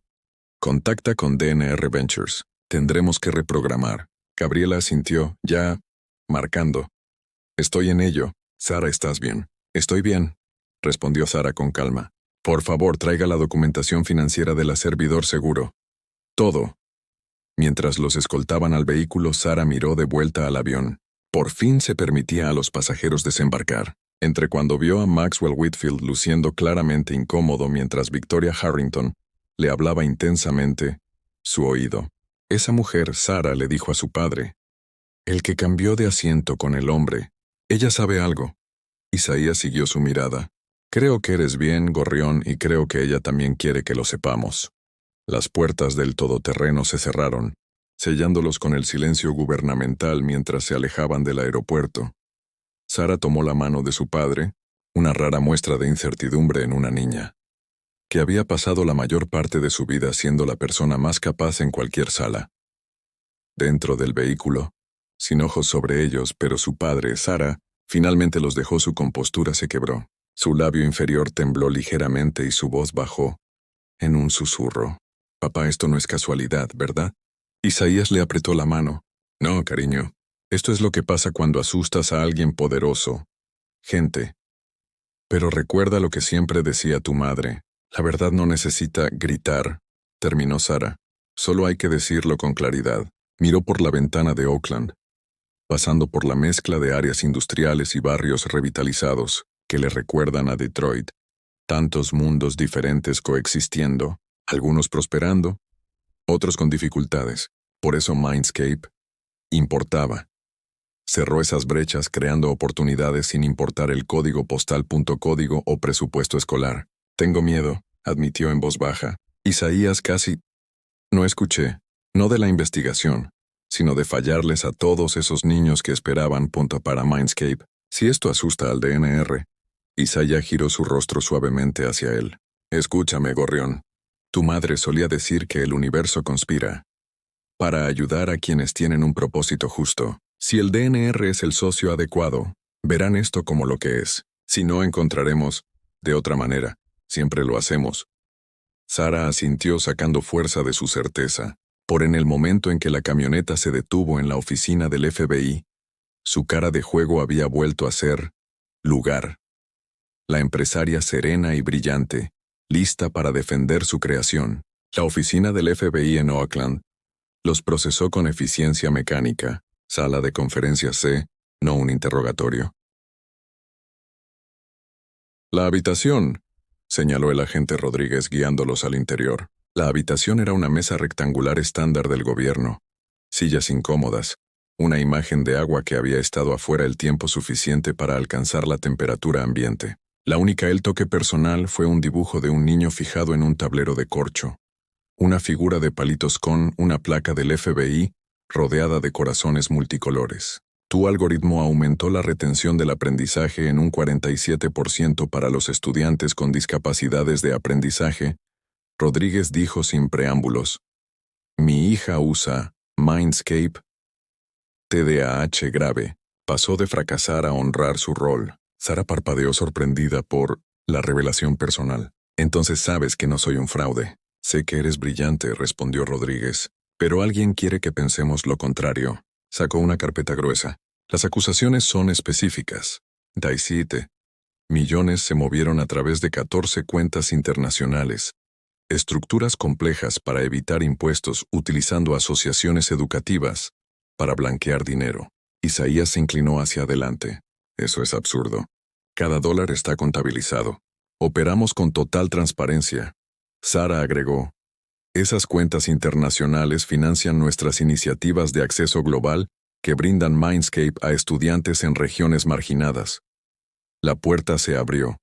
contacta con DNR Ventures. Tendremos que reprogramar. Gabriela asintió, ya marcando. Estoy en ello. Sarah, ¿estás bien? Estoy bien, respondió Sarah con calma. Por favor, traiga la documentación financiera del servidor seguro. Todo. Mientras los escoltaban al vehículo, Sarah miró de vuelta al avión. Por fin se permitía a los pasajeros desembarcar. Entre cuando vio a Maxwell Whitfield luciendo claramente incómodo mientras Victoria Harrington le hablaba intensamente, su oído. Esa mujer, Sarah, le dijo a su padre. El que cambió de asiento con el hombre. Ella sabe algo. Isaías siguió su mirada. Creo que eres bien, gorrión, y creo que ella también quiere que lo sepamos. Las puertas del todoterreno se cerraron, sellándolos con el silencio gubernamental mientras se alejaban del aeropuerto. Sarah tomó la mano de su padre, una rara muestra de incertidumbre en una niña, que había pasado la mayor parte de su vida siendo la persona más capaz en cualquier sala. Dentro del vehículo, sin ojos sobre ellos, pero su padre, Sarah, finalmente los dejó. Su compostura se quebró. Su labio inferior tembló ligeramente y su voz bajó, en un susurro. Papá, esto no es casualidad, ¿verdad? Isaías le apretó la mano. No, cariño. Esto es lo que pasa cuando asustas a alguien poderoso. Gente. Pero recuerda lo que siempre decía tu madre. La verdad no necesita gritar, terminó Sarah. Solo hay que decirlo con claridad. Miró por la ventana de Oakland, pasando por la mezcla de áreas industriales y barrios revitalizados que le recuerdan a Detroit. Tantos mundos diferentes coexistiendo, algunos prosperando, otros con dificultades. Por eso Mindscape importaba. Cerró esas brechas creando oportunidades sin importar el código postal, código o presupuesto escolar. Tengo miedo, admitió en voz baja. Isaías casi... No escuché, no de la investigación, sino de fallarles a todos esos niños que esperaban para Mindscape. Si esto asusta al DNR. Isaías giró su rostro suavemente hacia él. Escúchame, gorrión. Tu madre solía decir que el universo conspira para ayudar a quienes tienen un propósito justo. Si el DNR es el socio adecuado, verán esto como lo que es. Si no, encontraremos de otra manera. Siempre lo hacemos. Sara asintió sacando fuerza de su certeza. Por en el momento en que la camioneta se detuvo en la oficina del FBI, su cara de juego había vuelto a ser lugar. La empresaria serena y brillante, lista para defender su creación. La oficina del FBI en Oakland los procesó con eficiencia mecánica. Sala de conferencias C, no un interrogatorio. La habitación, señaló el agente Rodríguez guiándolos al interior. La habitación era una mesa rectangular estándar del gobierno, sillas incómodas, una imagen de agua que había estado afuera el tiempo suficiente para alcanzar la temperatura ambiente. El toque personal fue un dibujo de un niño fijado en un tablero de corcho, una figura de palitos con una placa del FBI rodeada de corazones multicolores. Tu algoritmo aumentó la retención del aprendizaje en un 47% para los estudiantes con discapacidades de aprendizaje, Rodríguez dijo sin preámbulos. Mi hija usa Mindscape. TDAH grave. Pasó de fracasar a honrar su rol. Sara parpadeó sorprendida por la revelación personal. Entonces sabes que no soy un fraude. Sé que eres brillante, respondió Rodríguez. Pero alguien quiere que pensemos lo contrario. Sacó una carpeta gruesa. Las acusaciones son específicas. Daisite. Millones se movieron a través de 14 cuentas internacionales. Estructuras complejas para evitar impuestos utilizando asociaciones educativas para blanquear dinero. Isaías se inclinó hacia adelante. Eso es absurdo. Cada dólar está contabilizado. Operamos con total transparencia. Sara agregó. Esas cuentas internacionales financian nuestras iniciativas de acceso global que brindan Mindscape a estudiantes en regiones marginadas. La puerta se abrió.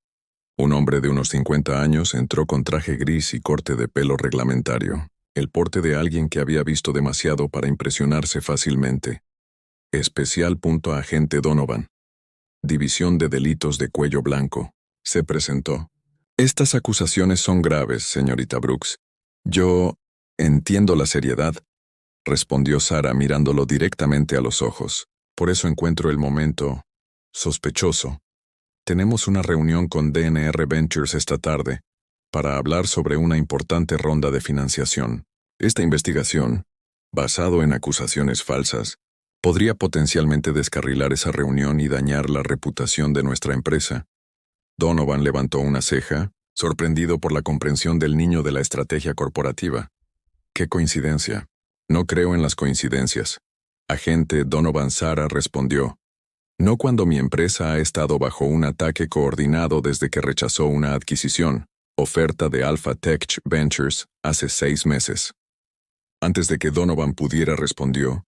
Un hombre de unos 50 años entró con traje gris y corte de pelo reglamentario, el porte de alguien que había visto demasiado para impresionarse fácilmente. Especial Agente Donovan. División de Delitos de Cuello Blanco. Se presentó. Estas acusaciones son graves, señorita Brooks. Yo entiendo la seriedad, respondió Sara mirándolo directamente a los ojos. Por eso encuentro el momento sospechoso. Tenemos una reunión con DNR Ventures esta tarde para hablar sobre una importante ronda de financiación. Esta investigación, basado en acusaciones falsas, podría potencialmente descarrilar esa reunión y dañar la reputación de nuestra empresa. Donovan levantó una ceja, sorprendido por la comprensión del niño de la estrategia corporativa. ¡Qué coincidencia! No creo en las coincidencias. Agente Donovan. Sara respondió. No cuando mi empresa ha estado bajo un ataque coordinado desde que rechazó una adquisición, oferta de Alpha Tech Ventures, hace 6 meses. Antes de que Donovan pudiera respondió,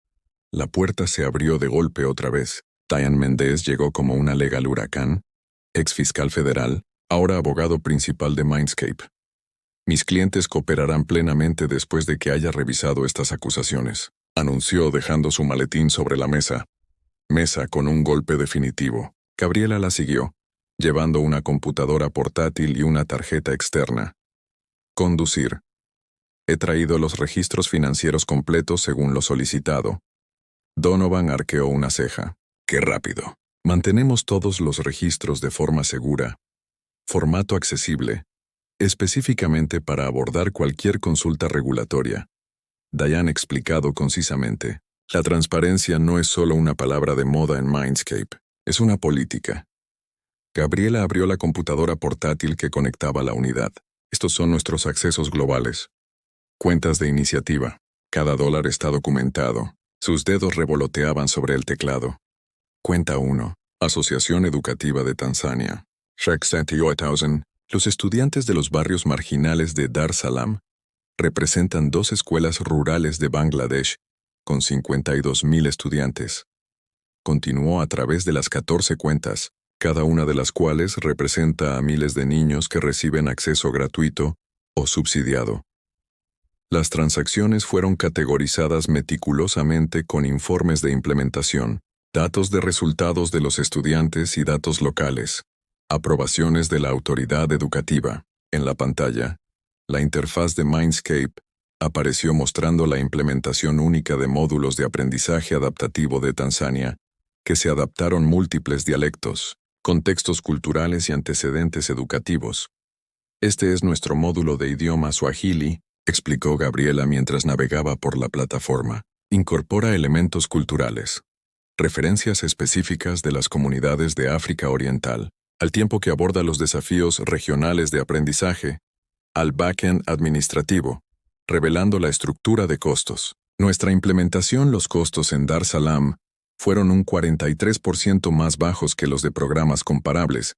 la puerta se abrió de golpe otra vez. Diane Méndez llegó como una legal huracán, ex fiscal federal, ahora abogado principal de Mindscape. Mis clientes cooperarán plenamente después de que haya revisado estas acusaciones, anunció dejando su maletín sobre la mesa. Mesa con un golpe definitivo. Gabriela la siguió, llevando una computadora portátil y una tarjeta externa. Conducir. He traído los registros financieros completos según lo solicitado. Donovan arqueó una ceja. ¡Qué rápido! Mantenemos todos los registros de forma segura. Formato accesible. Específicamente para abordar cualquier consulta regulatoria. Diane explicado concisamente. La transparencia no es solo una palabra de moda en Mindscape, es una política. Gabriela abrió la computadora portátil que conectaba la unidad. Estos son nuestros accesos globales. Cuentas de iniciativa. Cada dólar está documentado. Sus dedos revoloteaban sobre el teclado. Cuenta 1. Asociación Educativa de Tanzania. Sheikh 78,000. Los estudiantes de los barrios marginales de Dar Salam representan 2 escuelas rurales de Bangladesh con 52,000 estudiantes. Continuó a través de las 14 cuentas, cada una de las cuales representa a miles de niños que reciben acceso gratuito o subsidiado. Las transacciones fueron categorizadas meticulosamente con informes de implementación, datos de resultados de los estudiantes y datos locales, aprobaciones de la autoridad educativa. En la pantalla, La interfaz de Mindscape apareció mostrando la implementación única de módulos de aprendizaje adaptativo de Tanzania, que se adaptaron múltiples dialectos, contextos culturales y antecedentes educativos. Este es nuestro módulo de idioma Swahili, explicó Gabriela mientras navegaba por la plataforma. Incorpora elementos culturales, referencias específicas de las comunidades de África Oriental, al tiempo que aborda los desafíos regionales de aprendizaje, al backend administrativo, revelando la estructura de costos. Nuestra implementación, los costos en Dar es Salaam fueron un 43% más bajos que los de programas comparables,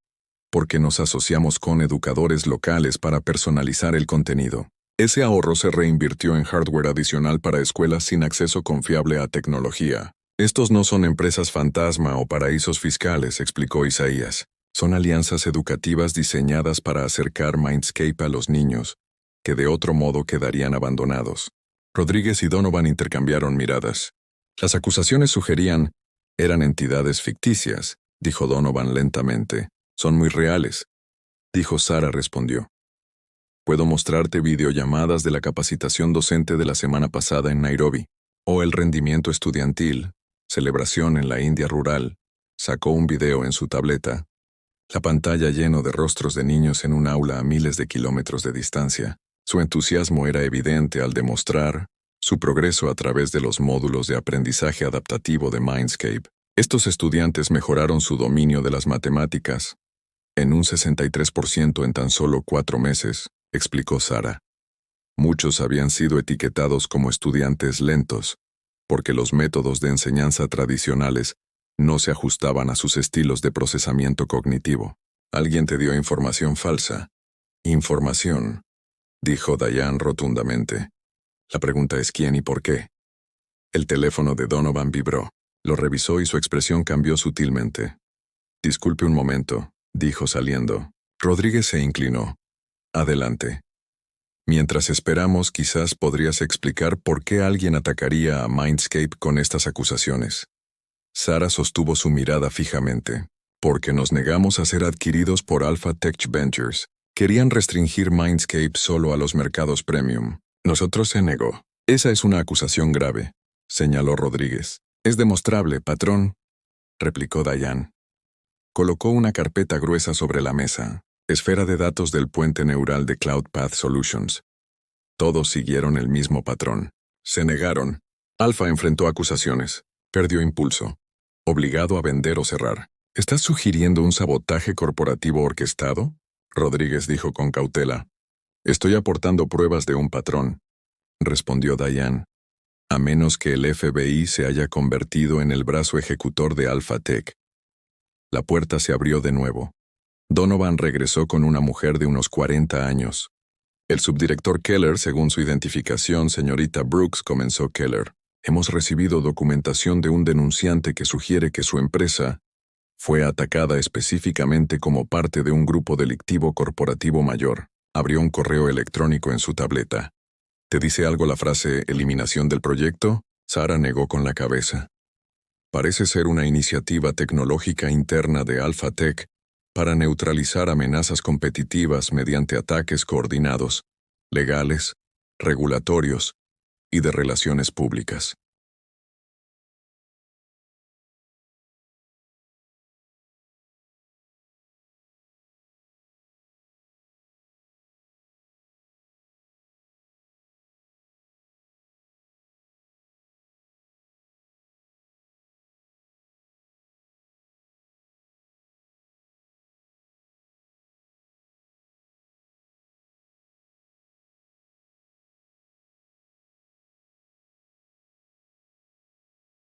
porque nos asociamos con educadores locales para personalizar el contenido. Ese ahorro se reinvirtió en hardware adicional para escuelas sin acceso confiable a tecnología. Estos no son empresas fantasma o paraísos fiscales, explicó Isaías. Son alianzas educativas diseñadas para acercar Mindscape a los niños, que de otro modo quedarían abandonados. Rodríguez y Donovan intercambiaron miradas. Las acusaciones sugerían, eran entidades ficticias, dijo Donovan lentamente. Son muy reales, dijo Sara, respondió. Puedo mostrarte videollamadas de la capacitación docente de la semana pasada en Nairobi, o el rendimiento estudiantil, celebración en la India rural. Sacó un video en su tableta. La pantalla lleno de rostros de niños en un aula a miles de kilómetros de distancia. Su entusiasmo era evidente al demostrar su progreso a través de los módulos de aprendizaje adaptativo de Mindscape. Estos estudiantes mejoraron su dominio de las matemáticas en un 63% en tan solo 4 meses, explicó Sara. Muchos habían sido etiquetados como estudiantes lentos, porque los métodos de enseñanza tradicionales no se ajustaban a sus estilos de procesamiento cognitivo. Alguien te dio información falsa. Información, dijo Diane rotundamente. La pregunta es quién y por qué. El teléfono de Donovan vibró. Lo revisó y su expresión cambió sutilmente. Disculpe un momento, dijo saliendo. Rodríguez se inclinó. Adelante. Mientras esperamos, quizás podrías explicar por qué alguien atacaría a Mindscape con estas acusaciones. Sara sostuvo su mirada fijamente. Porque nos negamos a ser adquiridos por Alpha Tech Ventures. Querían restringir Mindscape solo a los mercados premium. Nosotros se negó. Esa es una acusación grave, señaló Rodríguez. Es demostrable, patrón, replicó Diane. Colocó una carpeta gruesa sobre la mesa, esfera de datos del puente neural de Cloud Path Solutions. Todos siguieron el mismo patrón. Se negaron. Alpha enfrentó acusaciones. Perdió impulso. Obligado a vender o cerrar. ¿Estás sugiriendo un sabotaje corporativo orquestado? Rodríguez dijo con cautela. Estoy aportando pruebas de un patrón, respondió Diane. A menos que el FBI se haya convertido en el brazo ejecutor de Alpha Tech. La puerta se abrió de nuevo. Donovan regresó con una mujer de unos 40 años. El subdirector Keller, según su identificación, señorita Brooks, comenzó Keller. Hemos recibido documentación de un denunciante que sugiere que su empresa fue atacada específicamente como parte de un grupo delictivo corporativo mayor. Abrió un correo electrónico en su tableta. ¿Te dice algo la frase eliminación del proyecto? Sara negó con la cabeza. Parece ser una iniciativa tecnológica interna de Alpha Tech para neutralizar amenazas competitivas mediante ataques coordinados, legales, regulatorios y de relaciones públicas.